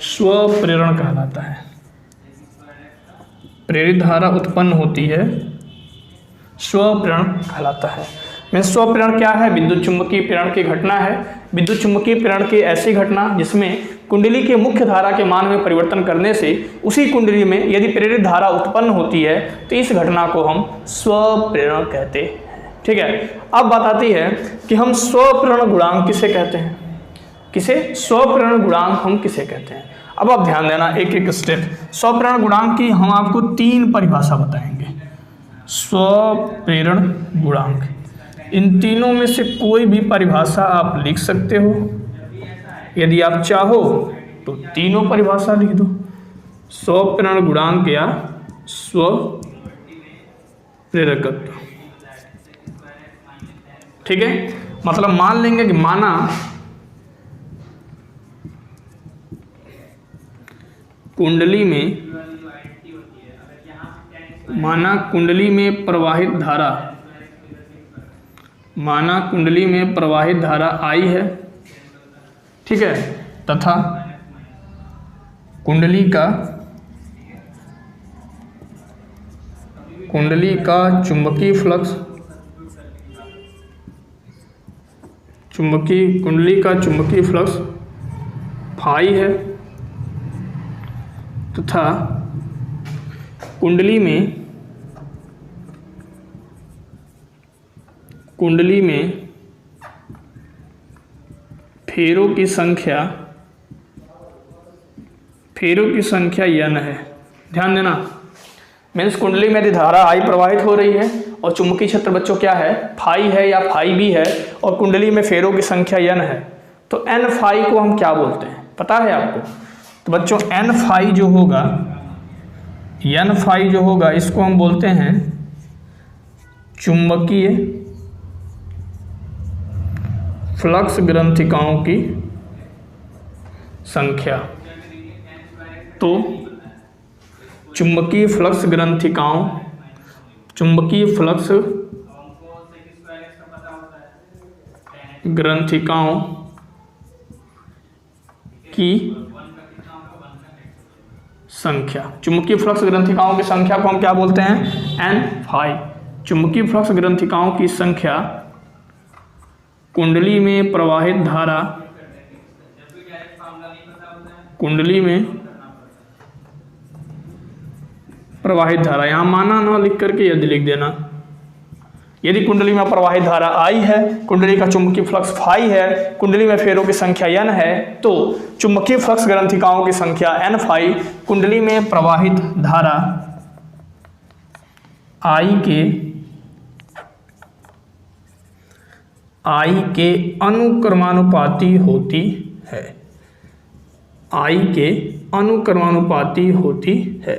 स्वप्रेरण कहलाता है। प्रेरित धारा उत्पन्न होती है स्वप्रेरण कहलाता है। में स्वप्रेरण क्या है? विद्युत चुम्बकीय प्रेरण की घटना है। विद्युत चुम्बकीय प्रेरण की ऐसी घटना जिसमें कुंडली के मुख्य धारा के मान में परिवर्तन करने से उसी कुंडली में यदि प्रेरित धारा उत्पन्न होती है तो इस घटना को हम स्वप्रेरण कहते हैं। ठीक है, अब बात आती है कि हम स्वप्रेरण गुणांक किसे कहते हैं? किसे? स्वप्रेरण गुणांक हम किसे कहते हैं? अब आप ध्यान देना एक एक स्टेप। स्वप्रेरण गुणांक की हम आपको 3 परिभाषा बताएंगे। स्वप्रेरण गुणांक, इन तीनों में से कोई भी परिभाषा आप लिख सकते हो। यदि आप चाहो तो तीनों परिभाषा लिख दो। स्वप्रेरण गुणांक या स्वप्रेरकत्व। ठीक है, मतलब मान लेंगे कि माना कुंडली में प्रवाहित धारा आई है, ठीक है, तथा कुंडली का चुंबकीय फ्लक्स फाई है, तथा कुंडली में फेरों की संख्या n है। ध्यान देना, मीन्स कुंडली में यदि धारा I प्रवाहित हो रही है और चुंबकीय क्षेत्र बच्चों क्या है? फाई है या फाई भी है, और कुंडली में फेरों की संख्या n है, तो n फाई को हम क्या बोलते हैं पता है आपको? तो बच्चों n फाई जो होगा इसको हम बोलते हैं चुंबकीय फ्लक्स ग्रंथिकाओं की संख्या। तो चुंबकीय फ्लक्स ग्रंथिकाओं की संख्या। चुंबकीय फ्लक्स ग्रंथिकाओं की संख्या को हम क्या बोलते हैं? n phi. चुंबकीय फ्लक्स ग्रंथिकाओं की संख्या कुंडली में प्रवाहित धारा, यहाँ माना ना लिख करके यदि लिख देना। यदि कुंडली में प्रवाहित धारा I है, कुंडली का चुंबकीय फ्लक्स फाई है, कुंडली में फेरों की संख्या n है, तो चुंबकीय फ्लक्स ग्रंथिकाओं की संख्या n फाई कुंडली में प्रवाहित धारा I के अनुक्रमानुपाती होती है।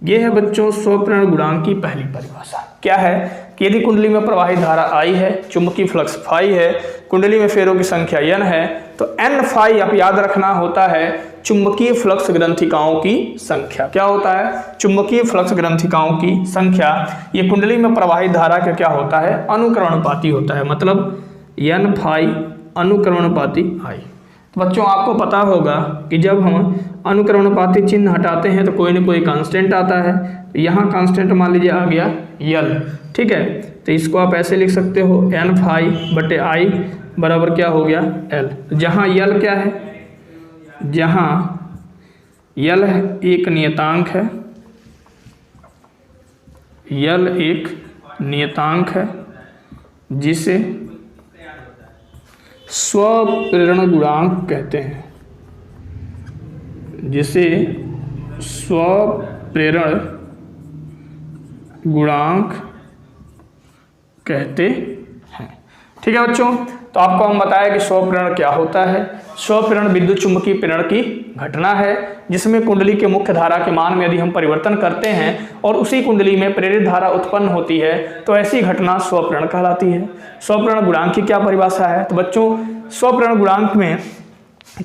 यह है बच्चों स्वप्रेरण गुणांक की पहली परिभाषा। क्या है कि यदि कुंडली में प्रवाहित धारा I है, चुंबकीय फ्लक्स फाई है, कुंडली में फेरों की संख्या n है, तो n फाई आप याद रखना होता है चुंबकीय फ्लक्स ग्रंथिकाओं की संख्या। क्या होता है? चुंबकीय फ्लक्स ग्रंथिकाओं की संख्या। ये कुंडली में प्रवाहित धारा का क्या होता है? अनुक्रमणुपाती होता है, मतलब n फाई अनुक्रमणुपाती I। तो बच्चों आपको पता होगा कि जब हम अनुक्रमणुपाती चिन्ह हटाते हैं तो कोई न कोई कांस्टेंट आता है। यहाँ कांस्टेंट मान लीजिए आ गया L, ठीक है, तो इसको आप ऐसे लिख सकते हो n फाई बटे I बराबर क्या हो गया? L। जहाँ L क्या है? जहाँ L एक नियतांक है, जिसे स्वप्रेरण गुणांक कहते हैं, ठीक है बच्चों। तो आपको हम बताया कि स्वप्रेरण क्या होता है। स्वप्रेरण विद्युत चुम्बकीय प्रेरण की घटना है जिसमें कुंडली के मुख्य धारा के मान में यदि हम परिवर्तन करते हैं और उसी कुंडली में प्रेरित धारा उत्पन्न होती है तो ऐसी घटना स्वप्रेरण कहलाती है। स्वप्रेरण गुणांक की क्या परिभाषा है? तो बच्चों स्वप्रेरण गुणांक में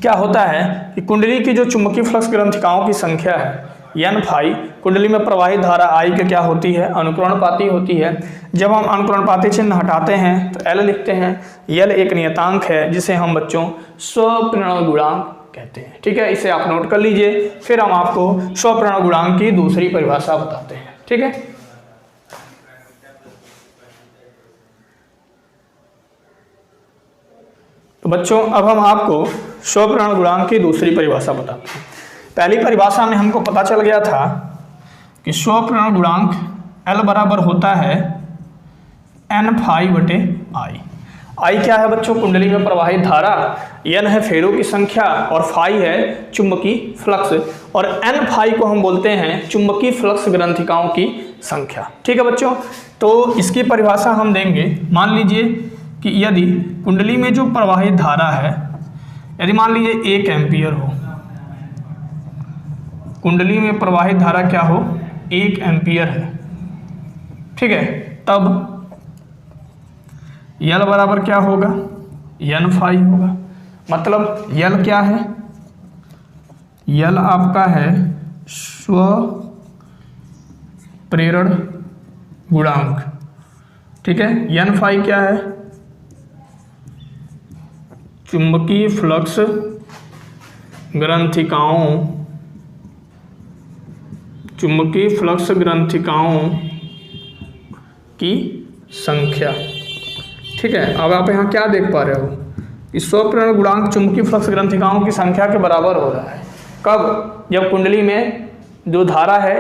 क्या होता है कि कुंडली की जो चुंबकीय फ्लक्स ग्रंथिकाओं की संख्या है n फाई, कुंडली में प्रवाहित धारा I के क्या होती है? अनुक्रमणपाती होती है। जब हम अनुक्रमणपाती चिन्ह हटाते हैं तो L लिखते हैं। L एक नियतांक है जिसे हम बच्चों स्वप्रेरण गुणांक कहते हैं। ठीक है, इसे आप नोट कर लीजिए, फिर हम आपको स्वप्रेरण गुणांक की दूसरी परिभाषा बताते हैं। ठीक है, तो बच्चों अब हम आपको स्वप्रेरण गुणांक की दूसरी परिभाषा बताते हैं। पहली परिभाषा में हमको पता चल गया था कि स्वप्रेरण गुणांक L बराबर होता है n∅/I। I क्या है बच्चों? कुंडली में प्रवाहित धारा, n है फेरों की संख्या और phi है चुंबकीय फ्लक्स, और n∅ को हम बोलते हैं चुंबकीय फ्लक्स ग्रंथिकाओं की संख्या। ठीक है बच्चों, तो इसकी परिभाषा हम देंगे। मान लीजिए कि यदि कुंडली में जो प्रवाहित धारा है, यदि मान लीजिए 1 एम्पियर हो, कुंडली में प्रवाहित धारा क्या हो? 1 एम्पियर है। ठीक है, तब L बराबर क्या होगा? n∅ होगा। मतलब L क्या है? L आपका है स्व प्रेरण गुणांक। ठीक है, n∅ क्या है? चुंबकीय फ्लक्स ग्रंथिकाओं की संख्या। ठीक है, अब आप यहाँ क्या देख पा रहे हो कि स्वप्रेरण गुणांक चुंबकीय फ्लक्स ग्रंथिकाओं की संख्या के बराबर हो रहा है। कब? जब कुंडली में जो धारा है,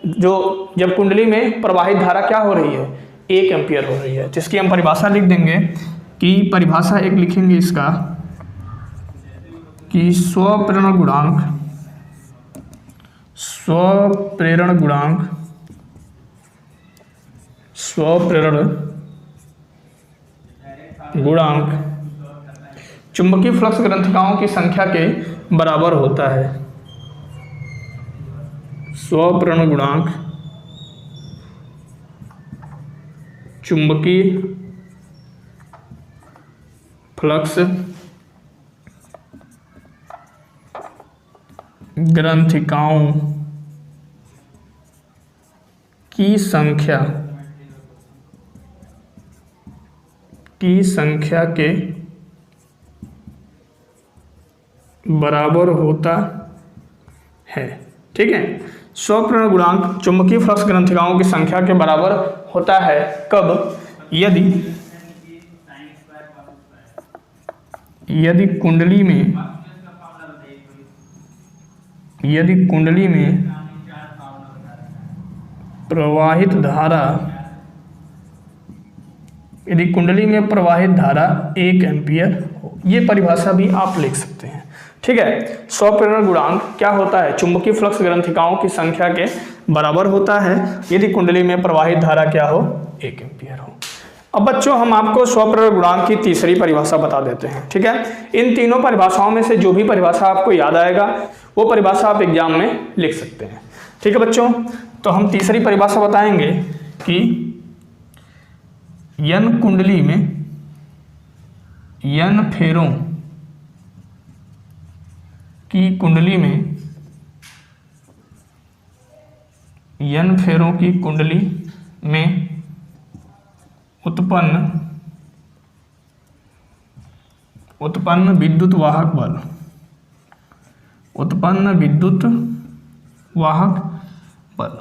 जब कुंडली में प्रवाहित धारा क्या हो रही है? 1 एम्पियर हो रही है। जिसकी हम परिभाषा लिख देंगे कि परिभाषा एक लिखेंगे इसका कि स्वप्रेरण गुणांक चुंबकीय फ्लक्स ग्रंथिकाओं की संख्या के बराबर होता है। स्वप्रेरण गुणांक चुंबकीय फ्लक्स ग्रंथिकाओं की संख्या के बराबर होता है। ठीक है, स्वप्रेरण गुणांक चुंबकीय फ्लक्स ग्रंथिकाओं की संख्या के बराबर होता है। कब? यदि कुंडली में प्रवाहित धारा 1 एम्पियर हो। ये परिभाषा भी आप लिख सकते हैं। ठीक है, स्वप्रेरण गुणांक क्या होता है? चुंबकीय फ्लक्स ग्रंथिकाओं की संख्या के बराबर होता है यदि कुंडली में प्रवाहित धारा क्या हो? 1 एम्पियर हो। अब बच्चों हम आपको स्वप्रेरण गुणांक की तीसरी परिभाषा बता देते हैं। ठीक है, इन तीनों परिभाषाओं में से जो भी परिभाषा आपको याद आएगा वो परिभाषा आप एग्जाम में लिख सकते हैं। ठीक है बच्चों, तो हम तीसरी परिभाषा बताएंगे कि n कुंडली में n फेरों की कुंडली में उत्पन्न विद्युत वाहक बल।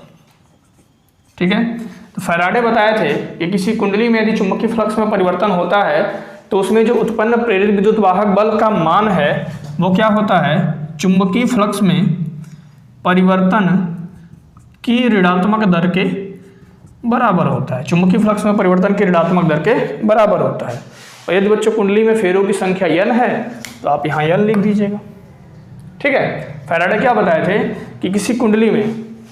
ठीक है, तो फैराडे बताए थे कि किसी कुंडली में यदि चुंबकीय फ्लक्स में परिवर्तन होता है तो उसमें जो उत्पन्न प्रेरित विद्युत वाहक बल का मान है वो क्या होता है? चुंबकीय फ्लक्स में परिवर्तन की ऋणात्मक दर के बराबर होता है। चुंबकीय फ्लक्स में परिवर्तन की ऋणात्मक दर के बराबर होता है। और यदि बच्चों कुंडली में फेरों की संख्या n है तो आप यहाँ n लिख दीजिएगा। ठीक है, फैराडे क्या बताए थे कि किसी कुंडली में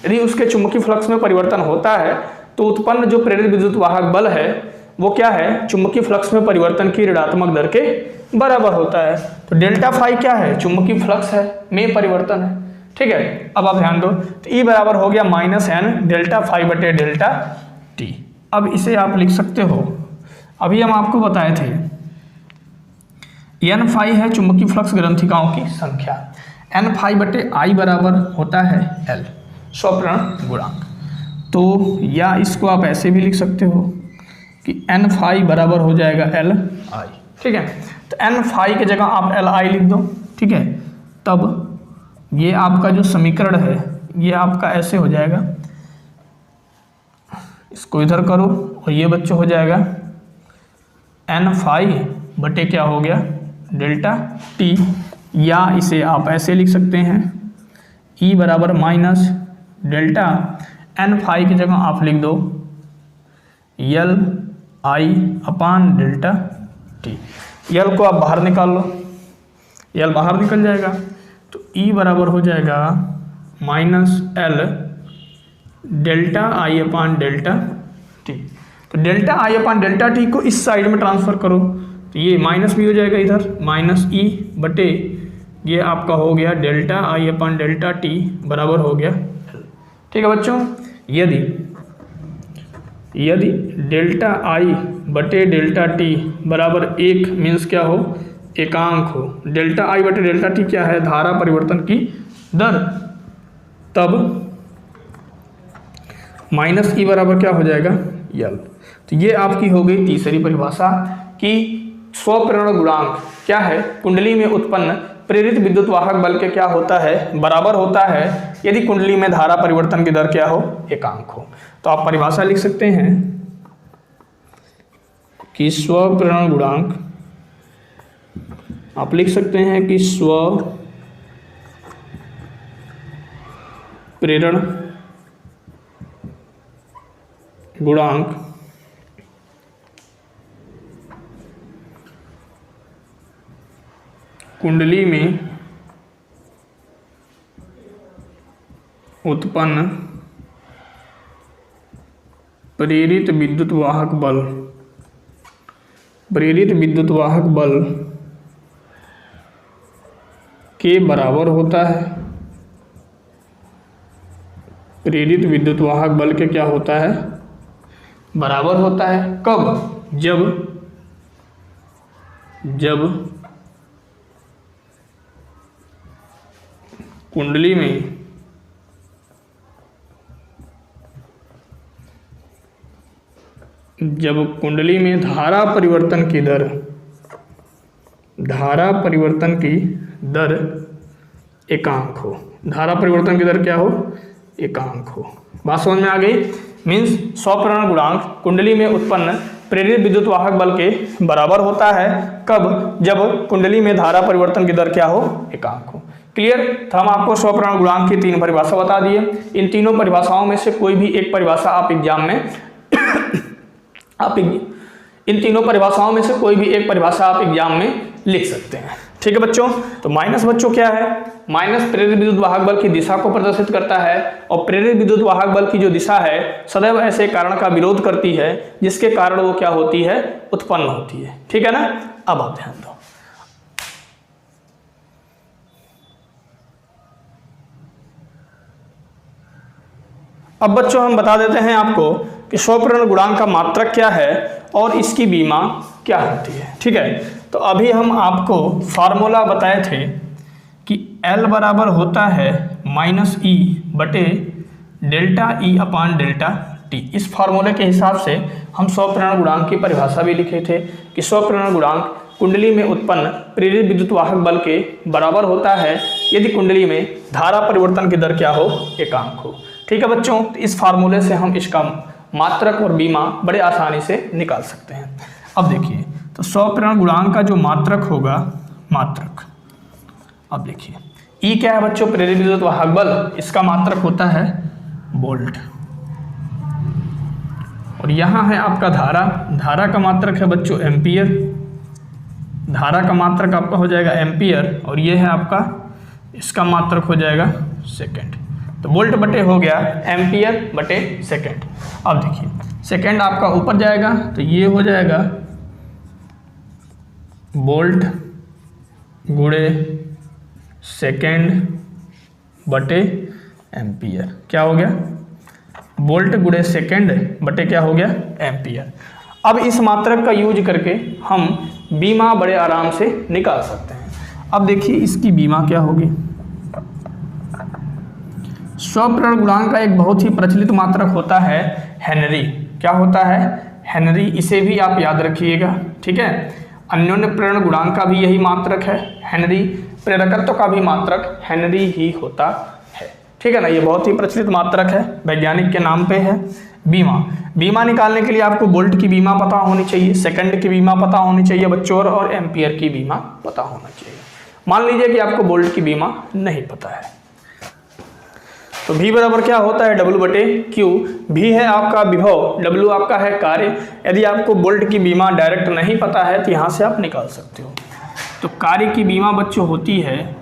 यदि उसके चुंबकीय फ्लक्स में परिवर्तन होता है तो उत्पन्न जो प्रेरित विद्युत वाहक बल है वो क्या है? चुंबकीय फ्लक्स में परिवर्तन की ऋणात्मक दर के बराबर होता है। तो डेल्टा फाई क्या है? चुंबकीय फ्लक्स है में परिवर्तन है। ठीक है, अब आप ध्यान दो, तो E बराबर हो गया -n डेल्टा फाई बटे डेल्टा टी। अब इसे आप लिख सकते हो, अभी हम आपको बताए थे n∅ है चुंबकीय फ्लक्स ग्रंथिकाओं की संख्या, n∅ बटे I बराबर होता है L स्वप्रेरण गुणांक। तो या इसको आप ऐसे भी लिख सकते हो कि n∅ बराबर हो जाएगा Li। ठीक है, तो n∅ की जगह आप Li लिख दो। ठीक है, तब ये आपका जो समीकरण है ये आपका ऐसे हो जाएगा, इसको इधर करो और ये बच्चों हो जाएगा n∅ बटे क्या हो गया डेल्टा टी, या इसे आप ऐसे लिख सकते हैं E बराबर माइनस डेल्टा एन फाई की जगह आप लिख दो यल आई अपान डेल्टा टी। यल को आप बाहर निकाल लो, यल बाहर निकल जाएगा तो E बराबर हो जाएगा minus L delta I upon delta t. तो delta I upon delta t को इस साइड में ट्रांसफर करो तो ये माइनस भी हो जाएगा, इधर माइनस ई बटे ये आपका हो गया delta I upon delta T बराबर हो गया एल। ठीक है बच्चों, यदि डेल्टा आई बटे डेल्टा टी बराबर 1 मीन्स क्या हो, एकांक हो। डेल्टा आई बटे डेल्टा टी क्या है, धारा परिवर्तन की दर, तब माइनस ई बराबर क्या हो जाएगा यल। तो ये आपकी हो गई तीसरी परिभाषा कि स्वप्रेरण गुणांक क्या है, कुंडली में उत्पन्न प्रेरित विद्युत वाहक बल के क्या होता है, बराबर होता है यदि कुंडली में धारा परिवर्तन की दर क्या हो, एकांक हो। तो आप परिभाषा लिख सकते हैं कि स्वप्रेरण गुणांक, आप लिख सकते हैं कि स्वप्रेरण गुणांक कुंडली में उत्पन्न प्रेरित विद्युत वाहक बल, प्रेरित विद्युत वाहक बल के बराबर होता है। प्रेरित विद्युत वाहक बल के क्या होता है, बराबर होता है। कब, जब कुंडली में धारा परिवर्तन की दर एकांक हो। धारा परिवर्तन की दर क्या हो, एकांक हो। बात समझ में आ गई। मीन्स स्वप्रेरण गुणांक कुंडली में उत्पन्न प्रेरित विद्युत वाहक बल के बराबर होता है। कब, जब कुंडली में धारा परिवर्तन की दर क्या हो, एकांक हो। क्लियर। तो हम आपको स्वप्रेरण गुणांक की 3 परिभाषा बता दिए। इन तीनों परिभाषाओं में से कोई भी एक परिभाषा आप एग्जाम में इन तीनों परिभाषाओं में से कोई भी एक परिभाषा आप एग्जाम में लिख सकते हैं। ठीक है बच्चों। तो माइनस बच्चों क्या है, माइनस प्रेरित विद्युत वाहक बल की दिशा को प्रदर्शित करता है और प्रेरित विद्युत वाहक बल की जो दिशा है सदैव ऐसे कारण का विरोध करती है जिसके कारण वो क्या होती है, उत्पन्न होती है। ठीक है ना। अब आप ध्यान दो, अब बच्चों हम बता देते हैं आपको कि स्वप्रेरण गुणांक का मात्रक क्या है और इसकी बीमा क्या होती है। ठीक है। तो अभी हम आपको फार्मूला बताए थे कि L बराबर होता है माइनस ई बटे डेल्टा ई अपान डेल्टा टी। इस फार्मूले के हिसाब से हम स्वप्रेरण गुणांक की परिभाषा भी लिखे थे कि स्वप्रेरण गुणांक कुंडली में उत्पन्न प्रेरित विद्युत वाहक बल के बराबर होता है यदि कुंडली में धारा परिवर्तन की दर क्या हो, एकांक हो। ठीक है बच्चों। तो इस फार्मूले से हम इसका मात्रक और बीमा बड़े आसानी से निकाल सकते हैं। अब देखिए, तो स्वप्रेरण गुणांक का जो मात्रक होगा, मात्रक, अब देखिए E क्या है बच्चों, प्रेरित विद्युत वाहक बल, इसका मात्रक होता है वोल्ट। और यहाँ है आपका धारा, धारा का मात्रक है बच्चों एम्पियर, धारा का मात्रक आपका हो जाएगा एम्पियर, और ये है आपका, इसका मात्रक हो जाएगा सेकेंड। तो वोल्ट बटे हो गया एम्पियर बटे सेकेंड। अब देखिए सेकेंड आपका ऊपर जाएगा तो ये हो जाएगा वोल्ट गुणे सेकेंड बटे एम्पियर। क्या हो गया, वोल्ट गुणे सेकेंड बटे क्या हो गया, एम्पियर। अब इस मात्रक का यूज करके हम बीमा बड़े आराम से निकाल सकते हैं। अब देखिए इसकी बीमा क्या होगी। स्वप्रेरण गुणांक का एक बहुत ही प्रचलित मात्रक होता है हेनरी। क्या होता है, हेनरी। इसे भी आप याद रखिएगा। ठीक है। अन्योन्य प्रेरण गुणांक का भी यही मात्रक है हेनरी, प्रेरकत्व का भी मात्रक हेनरी ही होता है। ठीक है ना। ये बहुत ही प्रचलित मात्रक है, वैज्ञानिक के नाम पे है, बीमा। बीमा निकालने के लिए आपको वोल्ट की बीमा पता होनी चाहिए, सेकंड की बीमा पता होनी चाहिए बच्चों, और एम्पियर की बीमा पता होना चाहिए। मान लीजिए कि आपको वोल्ट की बीमा नहीं पता है, तो V बराबर क्या होता है W/Q। V है आपका विभव, W आपका है कार्य। यदि आपको वोल्ट की बीमा डायरेक्ट नहीं पता है तो यहाँ से आप निकाल सकते हो। तो कार्य की बीमा बच्चों होती है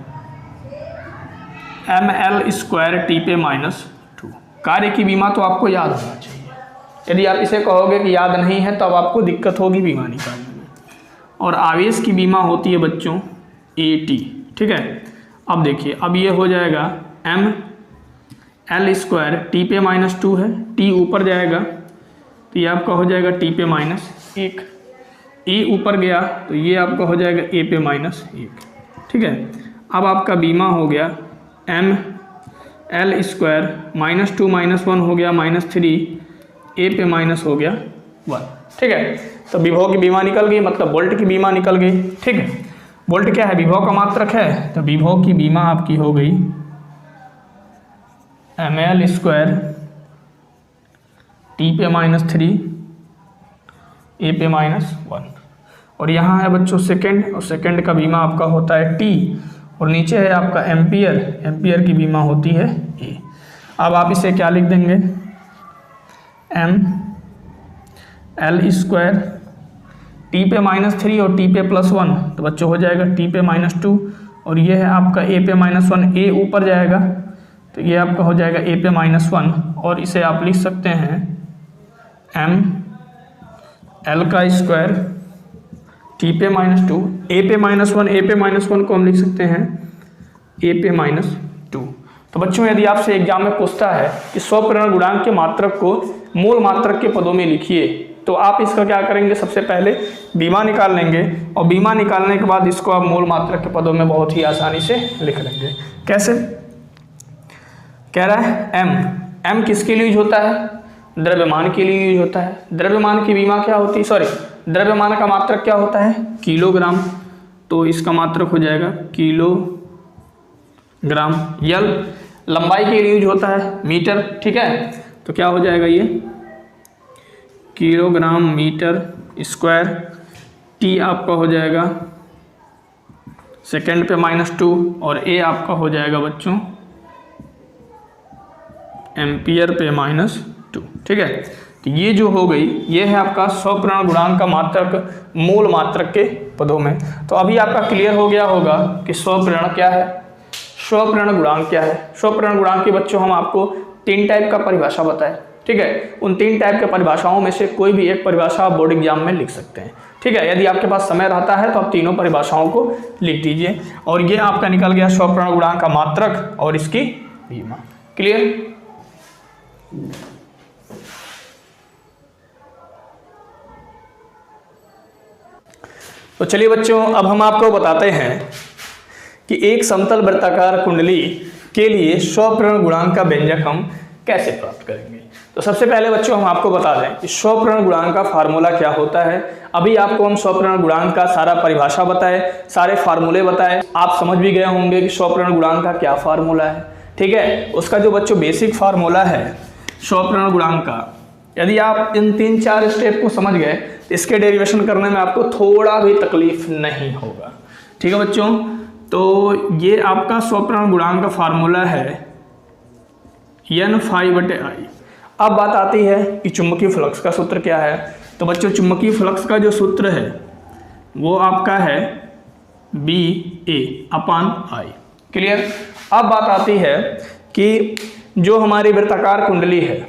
mL² T/-2। कार्य की बीमा तो आपको याद होना चाहिए। यदि आप इसे कहोगे कि याद नहीं है तो अब आपको दिक्कत होगी बीमा निकालने में। और आवेश की बीमा होती है बच्चों AT, ठीक है। अब देखिए, अब ये हो जाएगा mL² T/-2 है, T ऊपर जाएगा तो ये आपका हो जाएगा T/-1। A ऊपर गया तो ये आपका हो जाएगा A/-1, ठीक है। अब आपका बीमा हो गया mL² -2 -1 हो गया -3, A/- हो गया 1, ठीक है। तो विभव की बीमा निकल गई, मतलब वोल्ट की बीमा निकल गई, ठीक है। वोल्ट क्या है, विभव का मात्रक है, तो विभव की बीमा आपकी हो गई mL² T/-3 A/-1। और यहाँ है बच्चों सेकंड, और सेकंड का बीमा आपका होता है T, और नीचे है आपका एम्पियर, एम्पियर की बीमा होती है A। अब आप इसे क्या लिख देंगे, mL² T/-3 और T/+1, तो बच्चों हो जाएगा T/-2, और ये है आपका A/-1। A ऊपर जाएगा तो ये आपका हो जाएगा A/-1, और इसे आप लिख सकते हैं mL² T/-2 A/-1, A/-1 को हम लिख सकते हैं A/-2। तो बच्चों यदि आपसे एग्जाम में पूछता है कि स्वप्रेरण गुणांक के मात्रक को मूल मात्रक के पदों में लिखिए, तो आप इसका क्या करेंगे, सबसे पहले बीमा निकाल लेंगे, और बीमा निकालने के बाद इसको आप मूल मात्रक के पदों में बहुत ही आसानी से लिख लेंगे। कैसे, कह रहा है m किसके लिए यूज होता है, द्रव्यमान के लिए यूज होता है। द्रव्यमान की बीमा क्या होती है, द्रव्यमान का मात्रक क्या होता है, किलोग्राम, तो इसका मात्रक हो जाएगा किलोग्राम। यल लंबाई के लिए यूज होता है, मीटर, ठीक है, तो क्या हो जाएगा ये किलोग्राम मीटर स्क्वायर। T आपका हो जाएगा सेकंड पे -2, और A आपका हो जाएगा बच्चों एम्पियर पे -2, ठीक है। तो ये जो हो गई, ये है आपका स्वप्रेरण गुणांक का मात्रक मूल मात्रक के पदों में। तो अभी आपका क्लियर हो गया होगा कि स्वप्रेरण क्या है, स्वप्रेरण गुणांक क्या है। स्वप्रेरण गुणांक के बच्चों हम आपको 3 टाइप का परिभाषा बताए, ठीक है। उन 3 टाइप के परिभाषाओं में से कोई भी एक परिभाषा आप बोर्ड एग्जाम में लिख सकते हैं, ठीक है। यदि आपके पास समय रहता है तो आप तीनों परिभाषाओं को लिख दीजिए, और ये आपका निकल गया स्वप्रेरण गुणांक का मात्रक और इसकी बीमा। क्लियर। तो चलिए बच्चों, अब हम आपको बताते हैं कि एक समतल वृत्ताकार कुंडली के लिए स्वप्रेरण गुणांक का व्यंजक हम कैसे प्राप्त करेंगे। तो सबसे पहले बच्चों हम आपको बता दें कि स्वप्रेरण गुणांक का फार्मूला क्या होता है। अभी आपको हम स्वप्रेरण गुणांक का सारा परिभाषा बताए, सारे फार्मूले बताए, आप समझ भी गए होंगे कि स्वप्रेरण गुणांक का क्या फार्मूला है, ठीक है। उसका जो बच्चों बेसिक फार्मूला है स्वप्रेरण गुणांक का, यदि आप इन 3-4 स्टेप को समझ गए तो इसके डेरिवेशन करने में आपको थोड़ा भी तकलीफ नहीं होगा, ठीक है बच्चों। तो ये आपका स्वप्रेरण गुणांक का फार्मूला है N∅/I। अब बात आती है कि चुंबकीय फ्लक्स का सूत्र क्या है। तो बच्चों चुंबकीय फ्लक्स का जो सूत्र है वो आपका है BA/I। क्लियर। अब बात आती है कि जो हमारी वृत्ताकार कुंडली है,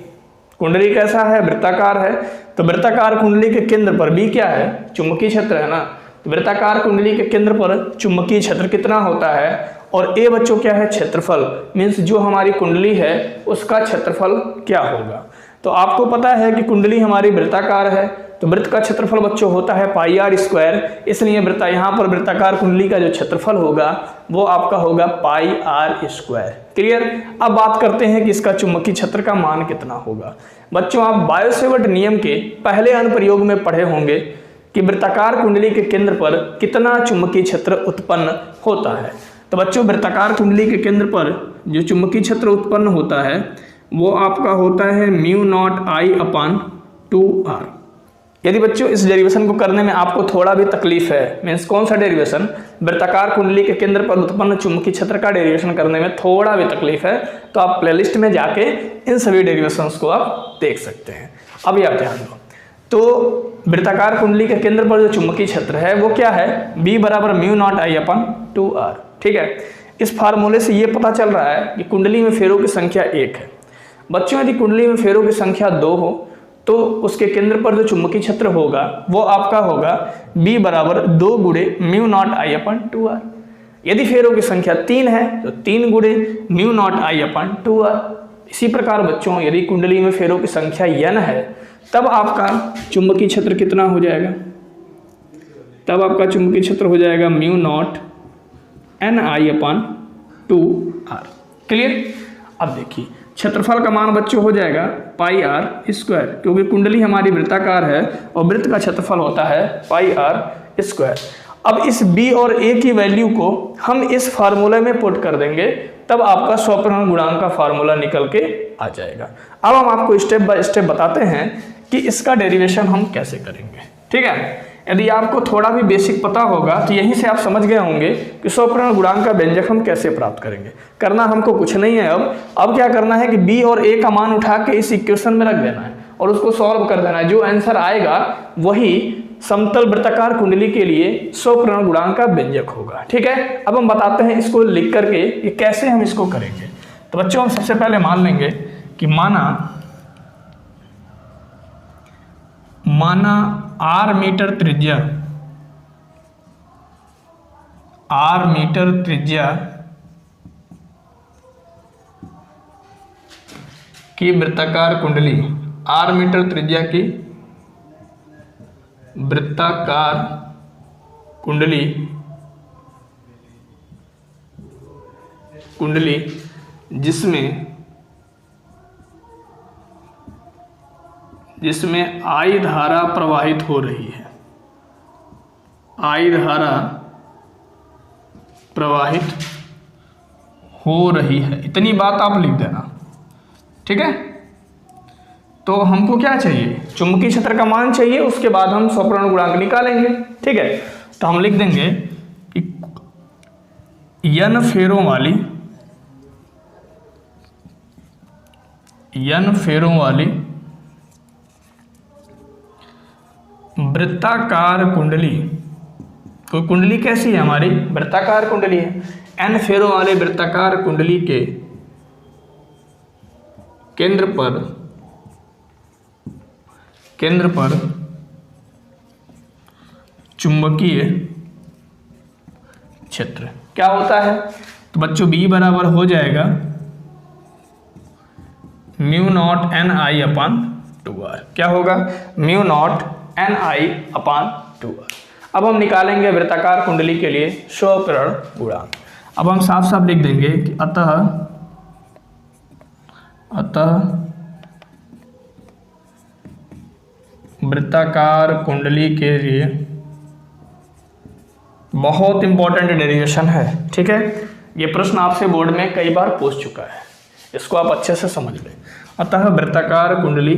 कुंडली कैसा है, वृत्ताकार है, तो वृत्ताकार कुंडली के केंद्र पर B क्या है, चुंबकीय क्षेत्र है ना। तो वृत्ताकार कुंडली के केंद्र पर चुंबकीय क्षेत्र कितना होता है, और A बच्चों क्या है, क्षेत्रफल, मीन्स जो हमारी कुंडली है उसका क्षेत्रफल क्या होगा। तो आपको पता है कि कुंडली हमारी वृत्ताकार है, तो वृत्त का क्षेत्रफल बच्चों होता है πr², इसलिए यहाँ पर वृत्ताकार कुंडली का जो क्षेत्रफल होगा वो आपका होगा πr²। क्लियर। अब बात करते हैं कि इसका चुंबकीय क्षेत्र का मान कितना होगा। बच्चों आप बायो-सेवर्ट नियम के पहले अनुप्रयोग में पढ़े होंगे कि वृत्ताकार कुंडली के केंद्र पर कितना चुंबकीय क्षेत्र उत्पन्न होता है। तो बच्चों वृत्ताकार कुंडली के केंद्र पर जो चुंबकीय क्षेत्र उत्पन्न होता है वो आपका होता है mu not I upon 2r। यदि बच्चों इस डेरिवेशन को करने में आपको थोड़ा भी तकलीफ है, मीन्स कौन सा डेरिवेशन, वृत्ताकार कुंडली के केंद्र पर उत्पन्न चुंबकीय क्षेत्र का डेरिवेशन करने में थोड़ा भी तकलीफ है, तो आप प्लेलिस्ट में जाके इन सभी डेरिवेशंस को आप देख सकते हैं। अभी आप ध्यान दो, तो वृत्ताकार कुंडली के केंद्र पर जो चुंबकीय क्षेत्र है वो क्या है, B बराबर mu not I upon 2r। ठीक है, इस फार्मूले से ये पता चल रहा है कि कुंडली में फेरों की संख्या 1 है। बच्चों यदि कुंडली में फेरों की संख्या 2 हो तो उसके केंद्र पर जो चुंबकीय क्षेत्र होगा वो आपका होगा B बराबर 2 गुणे mu not I upon 2r। यदि फेरों की संख्या 3 है तो 3 गुणे mu not I upon 2r। इसी प्रकार बच्चों यदि कुंडली में फेरों की संख्या n है तब आपका चुंबकीय क्षेत्र कितना हो जाएगा, तब आपका चुंबकीय क्षेत्र हो जाएगा mu not an I upon 2r। Clear. अब देखिए क्षेत्रफल का मान बच्चों हो जाएगा पाई आर स्क्वायर, क्योंकि कुंडली हमारी वृत्ताकार है और वृत्त का क्षेत्रफल होता है पाई आर स्क्वायर। अब इस b और a की वैल्यू को हम इस फार्मूले में पुट कर देंगे, तब आपका स्वप्रण गुणांक का फार्मूला निकल के आ जाएगा। अब हम आपको स्टेप बाय स्टेप बताते हैं कि इसका डेरिवेशन हम कैसे करेंगे। ठीक है, यदि आपको थोड़ा भी बेसिक पता होगा तो यहीं से आप समझ गए होंगे कि स्वप्रण गुणांक का व्यंजक हम कैसे प्राप्त करेंगे। करना हमको कुछ नहीं है, अब क्या करना है कि b और a का मान उठा के इस इक्वेशन में रख देना है और उसको सॉल्व कर देना है। जो आंसर आएगा वही समतल वृत्ताकार कुंडली के लिए स्वप्रण गुणांक का व्यंजक होगा। ठीक है, अब हम बताते हैं इसको लिख करके कि कैसे हम इसको करेंगे। तो बच्चों हम सबसे पहले मान लेंगे कि माना r मीटर त्रिज्या की वृत्ताकार कुंडली, r मीटर त्रिज्या की वृत्ताकार कुंडली जिसमें I धारा प्रवाहित हो रही है, I धारा प्रवाहित हो रही है, इतनी बात आप लिख देना। ठीक है, तो हमको क्या चाहिए, चुंबकीय क्षेत्र का मान चाहिए, उसके बाद हम स्वप्रण गुणांक निकालेंगे। ठीक है, तो हम लिख देंगे कि n फेरों वाली वृत्ताकार कुंडली, तो कुंडली कैसी है हमारी, वृत्ताकार कुंडली है। n फेरों वाले वृत्ताकार कुंडली के केंद्र पर चुंबकीय क्षेत्र क्या होता है, तो बच्चों b बराबर हो जाएगा mu not an I upon 2r। क्या होगा, mu not an I upon 2r। अब हम निकालेंगे वृत्ताकार कुंडली के लिए स्वप्रण गुणांक। अब हम साफ साफ लिख देंगे कि अतः वृत्ताकार कुंडली के लिए बहुत इंपॉर्टेंट डेरिवेशन है। ठीक है, ये प्रश्न आपसे बोर्ड में कई बार पूछ चुका है, इसको आप अच्छे से समझ लें। अतः वृत्ताकार कुंडली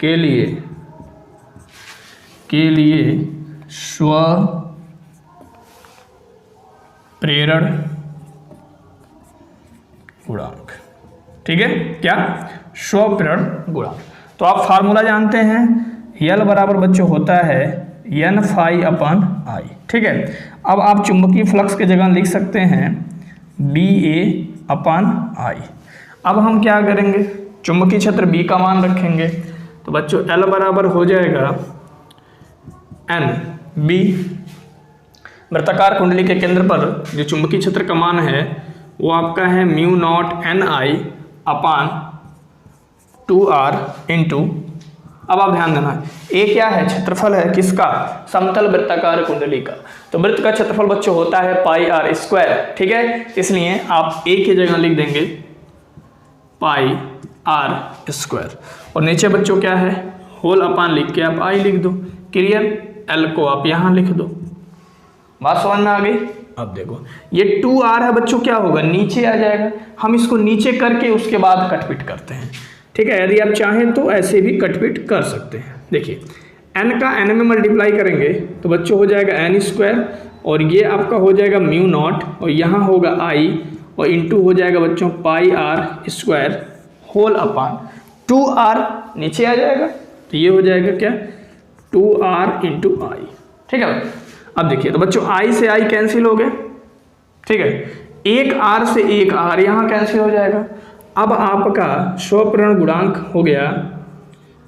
के लिए स्वप्रेरण गुणांक। ठीक है, क्या, स्वप्रेरण गुणांक। तो आप फार्मूला जानते हैं, L बराबर बच्चों होता है n फाई अपन आई। ठीक है, अब आप चुंबकीय फ्लक्स के जगह लिख सकते हैं BA अपन आई। अब हम क्या करेंगे, चुंबकीय क्षेत्र B का मान रखेंगे, तो बच्चों L बराबर हो जाएगा n B, वृत्ताकार कुंडली के केंद्र पर जो चुंबकीय क्षेत्र का मान है वो आपका है mu not an I upon 2r into, अब आप ध्यान देना A क्या है, क्षेत्रफल है किसका, समतल वृत्ताकार कुंडली का। तो वृत्त का क्षेत्रफल बच्चों होता है पाई आर स्क्वायर। ठीक है, इसलिए आप A की जगह लिख देंगे पाई आर स्क्वायर और नीचे बच्चों क्या है, होल अपान लिख के आप I लिख दो। क्लियर, L को आप यहाँ लिख दो। बात समझ में आ गई। अब देखो ये 2r है बच्चों, क्या होगा नीचे आ जाएगा, हम इसको नीचे करके उसके बाद कटपिट करते हैं। ठीक है, यदि आप चाहें तो ऐसे भी कटपिट कर सकते हैं। देखिए n का n में मल्टीप्लाई करेंगे तो बच्चों हो जाएगा n² और ये आपका हो जाएगा म्यू नॉट और यहाँ होगा i और इंटू हो जाएगा बच्चों पाई r² होल अपान 2r नीचे आ जाएगा तो ये हो जाएगा क्या 2r इंटू आई। ठीक है, अब देखिए तो बच्चों i से i कैंसिल हो गए। ठीक है, एक r से एक r यहाँ कैंसिल हो जाएगा। अब आपका स्वप्रण गुणांक हो गया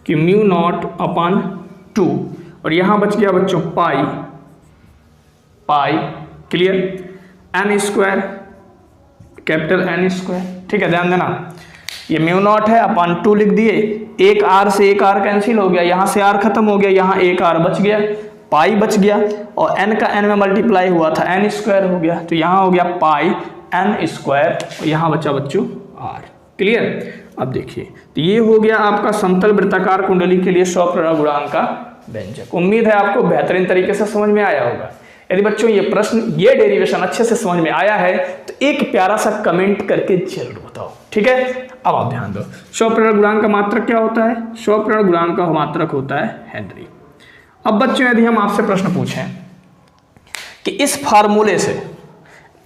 कि म्यू नॉट अपान 2 और यहाँ बच गया बच्चों पाई क्लियर n² कैपिटल n²। ठीक है, ध्यान देना ये म्यू नॉट है अपान 2 लिख दिए, एक r से एक r कैंसिल हो गया, यहाँ से r खत्म हो गया, यहाँ एक r बच गया, पाई बच गया और n का n में मल्टीप्लाई हुआ था n² हो गया तो यहाँ हो गया पाई n² और यहाँ बचा बच्चों r। क्लियर, अब देखिए तो ये हो गया आपका समतल वृत्ताकार कुंडली के लिए स्वप्रण गुणांक का व्यंजक। उम्मीद है आपको बेहतरीन तरीके से समझ में आया होगा। यदि बच्चों ये प्रश्न ये डेरिवेशन अच्छे से समझ में आया है तो एक प्यारा सा कमेंट करके जरूर बताओ। ठीक है, अब आप ध्यान दो स्वप्रण गुणांक का मात्रक क्या होता है। स्वप्रण गुणांक का मात्रक होता है हेनरी। अब बच्चों यदि हम आपसे प्रश्न पूछें कि इस फार्मूले से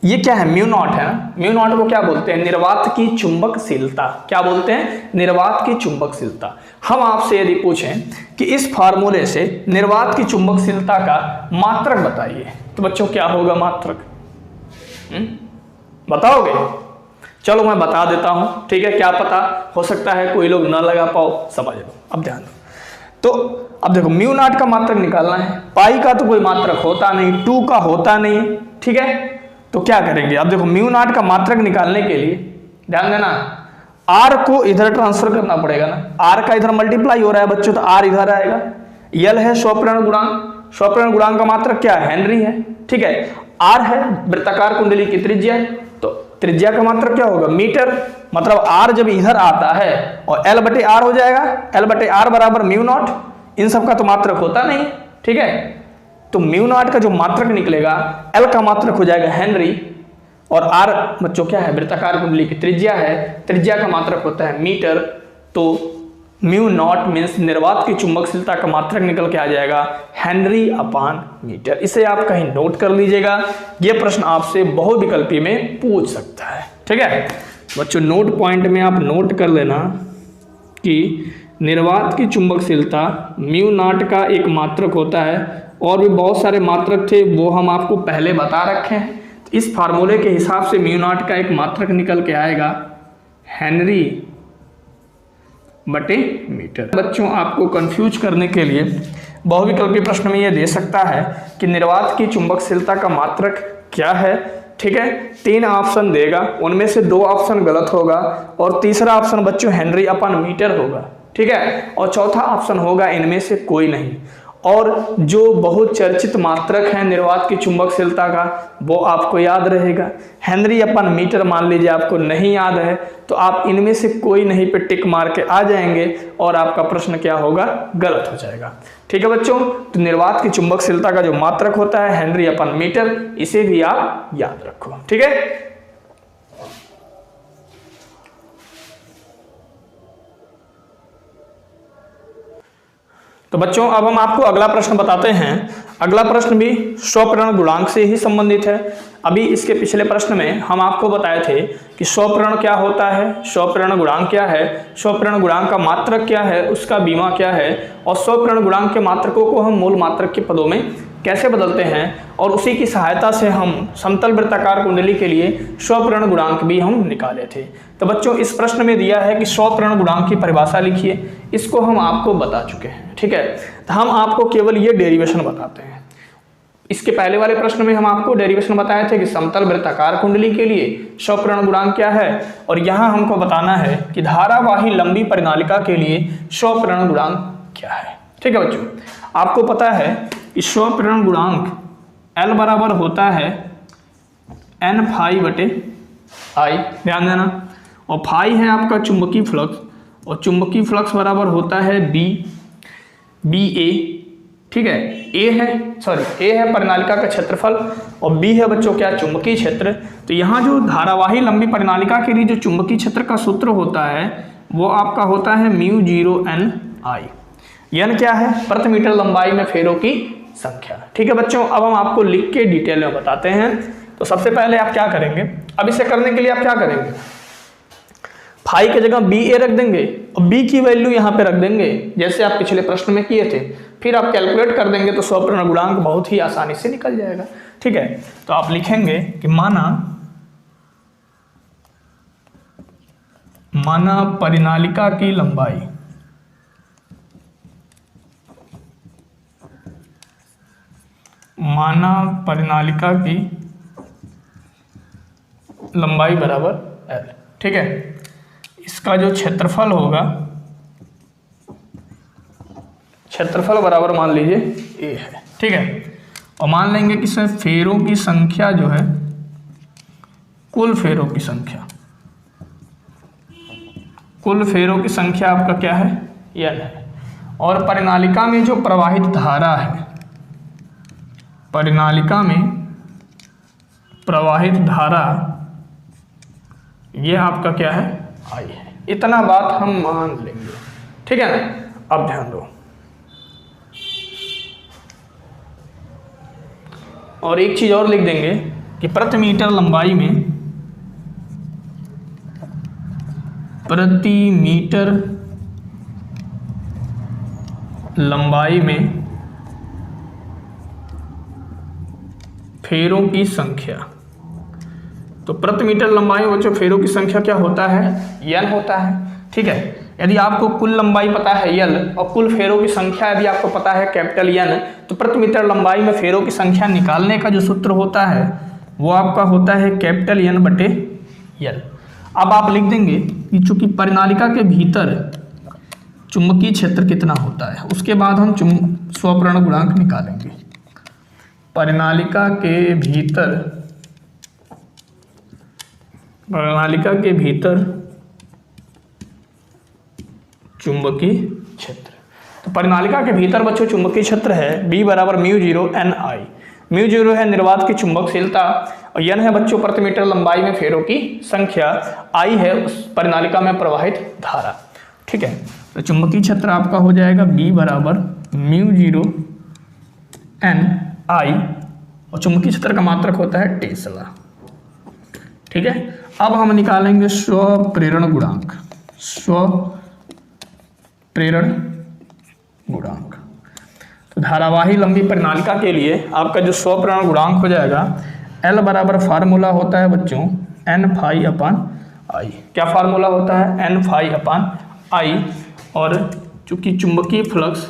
ये क्या है म्यू नॉट है ना, म्यू नॉट को क्या बोलते हैं निर्वात की चुंबकशीलता। क्या बोलते हैं निर्वात की चुंबकशीलता। हम आपसे यदि पूछें कि इस फार्मूले से निर्वात की चुंबकशीलता का मात्रक बताइए तो बच्चों क्या होगा मात्रक, बताओगे? चलो मैं बता देता हूं। ठीक है, क्या पता हो सकता है कोई लोग ना लगा पाओ, समझ लो। अब ध्यान दो तो अब देखो म्यू नॉट का मात्रक निकालना है, पाई का तो कोई मात्रक होता नहीं, 2 का होता नहीं। ठीक है, तो क्या करेंगे अब देखो म्यू नॉट का मात्रक निकालने के लिए ध्यान देना r को इधर ट्रांसफर करना पड़ेगा ना, r का इधर मल्टीप्लाई हो रहा है बच्चों तो r इधर आएगा। यल है स्वप्रण गुणांक, स्वप्रण गुणांक का मात्रक क्या है हेनरी है। ठीक है, r है वृत्ताकार कुंडली की त्रिज्या तो त्रिज्या का मात्रक क्या होगा मीटर, मतलब r जब इधर आता है और l/r हो जाएगा, l/r बराबर म्यू नॉट। इन सब का तो मात्रक होता नहीं। ठीक है, तो म्यू नॉट का जो मात्रक निकलेगा l का मात्रक हो जाएगा हेनरी और r बच्चों क्या है वृत्ताकार कुंडली की त्रिज्या है, त्रिज्या का मात्रक होता है मीटर। तो म्यू नॉट मीन्स निर्वात की चुंबकशीलता का मात्रक निकल के आ जाएगा हेनरी अपान मीटर। इसे आप कहीं नोट कर लीजिएगा, यह प्रश्न आपसे बहुविकल्पी में पूछ सकता है। ठीक है बच्चों, नोट पॉइंट में आप नोट कर लेना कि निर्वात की चुंबकशीलता म्यू नॉट का एक मात्रक होता है और भी बहुत सारे मात्रक थे वो हम आपको पहले बता रखे हैं। तो इस फार्मूले के हिसाब से म्यू नॉट का एक मात्रक निकल के आएगा हेनरी बटे मीटर। बच्चों आपको कंफ्यूज करने के लिए बहुविकल्पी प्रश्न में ये दे सकता है कि निर्वात की चुंबकशीलता का मात्रक क्या है। ठीक है, 3 ऑप्शन देगा, उनमें से 2 ऑप्शन गलत होगा और तीसरा ऑप्शन बच्चों हेनरी अपन मीटर होगा। ठीक है, और चौथा ऑप्शन होगा इनमें से कोई नहीं। और जो बहुत चर्चित मात्रक है निर्वात की चुंबकशीलता का वो आपको याद रहेगा, हेनरी अपन मीटर मान लीजिए आपको नहीं याद है तो आप इनमें से कोई नहीं पे टिक मार के आ जाएंगे और आपका प्रश्न क्या होगा गलत हो जाएगा। ठीक है बच्चों, तो निर्वात की चुंबकशीलता का जो मात्रक होता है हेनरी अपन मीटर, इसे भी आप याद रखो। ठीक है, तो बच्चों अब हम आपको अगला प्रश्न बताते हैं। अगला प्रश्न भी स्वप्रण गुणांक से ही संबंधित है। अभी इसके पिछले प्रश्न में हम आपको बताए थे कि स्वप्रण क्या होता है, स्वप्रण गुणांक क्या है, स्वप्रण गुणांक का मात्रक क्या है, उसका बीमा क्या है और स्वप्रण गुणांक के मात्रकों को हम मूल मात्रक के पदों में कैसे बदलते हैं और उसी की सहायता से हम समतल वृत्ताकार कुंडली के लिए स्वप्रण गुणांक भी हम निकाले थे। तो बच्चों इस प्रश्न में दिया है कि स्वप्रण गुणांक की परिभाषा लिखिए, इसको हम आपको बता चुके हैं। ठीक है, तो हम आपको केवल ये डेरिवेशन बताते हैं। इसके पहले वाले प्रश्न में हम आपको डेरिवेशन बताए थे कि समतल वृत्ताकार कुंडली के लिए स्वप्रण गुणांक क्या है और यहाँ हमको बताना है कि धारावाही लंबी परिनालिका के लिए स्वप्रण गुणांक क्या है। ठीक है बच्चों, आपको पता है कि स्वप्रण गुणांक L बराबर होता है n फाई बटे आई, ध्यान देना, और फाई है आपका चुंबकीय फ्लक्स और चुंबकीय फ्लक्स बराबर होता है बी ए ठीक है। ए है परिनालिका का क्षेत्रफल और बी है बच्चों क्या, चुंबकीय क्षेत्र। तो यहाँ जो धारावाही लंबी परिनालिका के लिए जो चुंबकीय क्षेत्र का सूत्र होता है वो आपका होता है μ0 Ni। n क्या है, प्रति मीटर लंबाई में फेरों की संख्या। ठीक है बच्चों, अब हम आपको लिख के डिटेल में बताते हैं। तो सबसे पहले आप क्या करेंगे, अब इसे करने के लिए आप क्या करेंगे, फाई की जगह बी ए रख देंगे और बी की वैल्यू यहाँ पे रख देंगे जैसे आप पिछले प्रश्न में किए थे। फिर आप कैलकुलेट कर देंगे तो स्वप्रण गुणांक बहुत ही आसानी से निकल जाएगा। ठीक है, तो आप लिखेंगे कि माना परिनालिका की लंबाई बराबर L। ठीक है, इसका जो क्षेत्रफल होगा, क्षेत्रफल बराबर मान लीजिए A है। ठीक है, और मान लेंगे कि इसमें फेरों की संख्या जो है, कुल फेरों की संख्या आपका क्या है, N है। और परिनालिका में जो प्रवाहित धारा है, ये आपका क्या है, I है। इतना बात हम मान लेंगे। ठीक है ना, अब ध्यान दो और एक चीज और लिख देंगे कि प्रति मीटर लंबाई में फेरों की संख्या। तो प्रति मीटर लंबाई में बच्चों फेरों की संख्या क्या होता है, n होता है। ठीक है, यदि आपको कुल लंबाई पता है L और कुल फेरों की संख्या यदि आपको पता है कैपिटल N, तो प्रति मीटर लंबाई में फेरों की संख्या निकालने का जो सूत्र होता है वो आपका होता है कैपिटल N बटे L। अब आप लिख देंगे कि चूंकि परिनालिका के भीतर चुंबकीय क्षेत्र कितना होता है, उसके बाद हम स्वप्रण गुणांक निकालेंगे। परिनालिका के भीतर चुंबकीय क्षेत्र। तो परिनालिका के भीतर बच्चों चुंबकीय क्षेत्र है B बराबर μ0 Ni। μ0 है निर्वात की चुंबकशीलता और n है बच्चों प्रति मीटर लंबाई में फेरों की संख्या, I है उस परिनालिका में प्रवाहित धारा। ठीक है, तो चुंबकीय क्षेत्र आपका हो जाएगा B बराबर μ0 Ni और चुंबकीय क्षेत्र का मात्रक होता है टेस्ला। ठीक है, अब हम निकालेंगे स्वप्रेरण गुणांक। तो धारावाही लंबी परिनालिका के लिए आपका जो स्वप्रेरण गुणांक हो जाएगा L बराबर फार्मूला होता है बच्चों N फाई अपान I। क्या फार्मूला होता है, N फाई अपान I। और चूंकि चुंबकीय फ्लक्स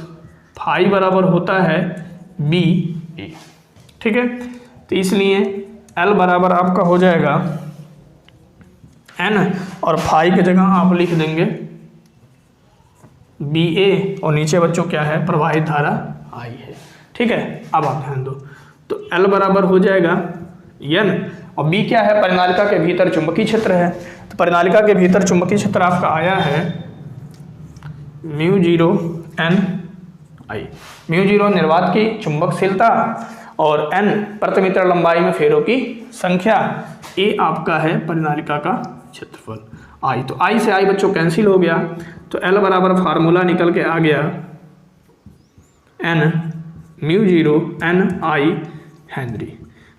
फाई बराबर होता है B A। ठीक है, तो इसलिए L बराबर आपका हो जाएगा N और फाई की जगह आप लिख देंगे BA और नीचे बच्चों क्या है, प्रवाहित धारा I है। ठीक है, अब आप ध्यान दो, तो L बराबर हो जाएगा N और B क्या है, परिनालिका के भीतर चुंबकीय क्षेत्र है। तो परिनालिका के भीतर चुंबकीय क्षेत्र आपका आया है μ0 Ni। μ0 निर्वात की चुंबकशीलता और n प्रति मीटर लंबाई में फेरों की संख्या, A आपका है परिनालिका का क्षेत्रफल I। तो I से I बच्चों कैंसिल हो गया, तो L बराबर फार्मूला निकल के आ गया N μ0 Ni हेनरी।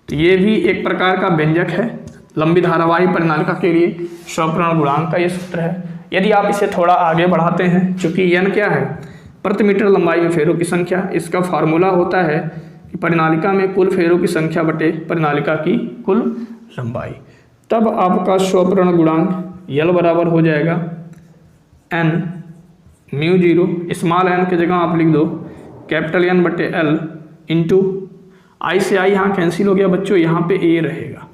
तो ये भी एक प्रकार का व्यंजक है लंबी धारावाही परिनालिका के लिए स्वप्रेरण गुणांक का ये सूत्र है। यदि आप इसे थोड़ा आगे बढ़ाते हैं, चूंकि n क्या है, प्रति मीटर लंबाई में फेरों की संख्या, इसका फार्मूला होता है कि परिनालिका में कुल फेरों की संख्या बटे परिनालिका की कुल लंबाई। तब आपका स्वप्रेरण गुणांक L बराबर हो जाएगा N μ0, स्मॉल n की जगह आप लिख दो कैपिटल N बटे L इंटू I से I यहाँ कैंसिल हो गया बच्चों, यहाँ पे A रहेगा।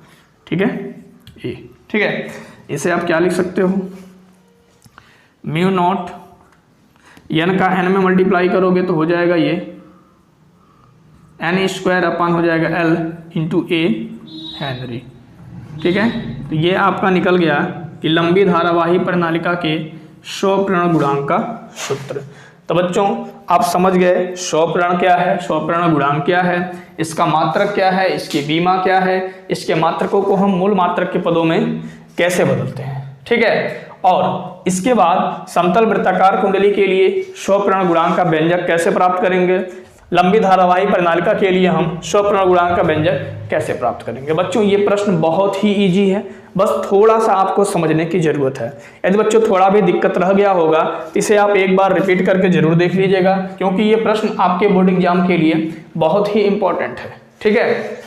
ठीक है, A। ठीक है, इसे आप क्या लिख सकते हो, μ0 n का n में मल्टीप्लाई करोगे तो हो जाएगा ये n स्क्वायर अपान हो जाएगा L इंटू A हेनरी। ठीक है, तो ये आपका निकल गया कि लंबी धारावाही प्रणालिका के स्वप्रेरण गुणांक का सूत्र। तो बच्चों आप समझ गए स्वप्रण क्या है, स्वप्रण गुणांक क्या है, इसका मात्रक क्या है, इसकी बीमा क्या है, इसके मात्रकों को हम मूल मात्रक के पदों में कैसे बदलते हैं। ठीक है, और इसके बाद समतल वृत्ताकार कुंडली के लिए स्वप्रण गुणांक का व्यंजक कैसे प्राप्त करेंगे, लंबी धारावाही प्रणालिका के लिए हम स्वप्रण गुणांक का व्यंजक कैसे प्राप्त करेंगे। बच्चों ये प्रश्न बहुत ही इजी है, बस थोड़ा सा आपको समझने की जरूरत है। यदि बच्चों थोड़ा भी दिक्कत रह गया होगा इसे आप एक बार रिपीट करके जरूर देख लीजिएगा, क्योंकि ये प्रश्न आपके बोर्ड एग्जाम के लिए बहुत ही इंपॉर्टेंट है। ठीक है,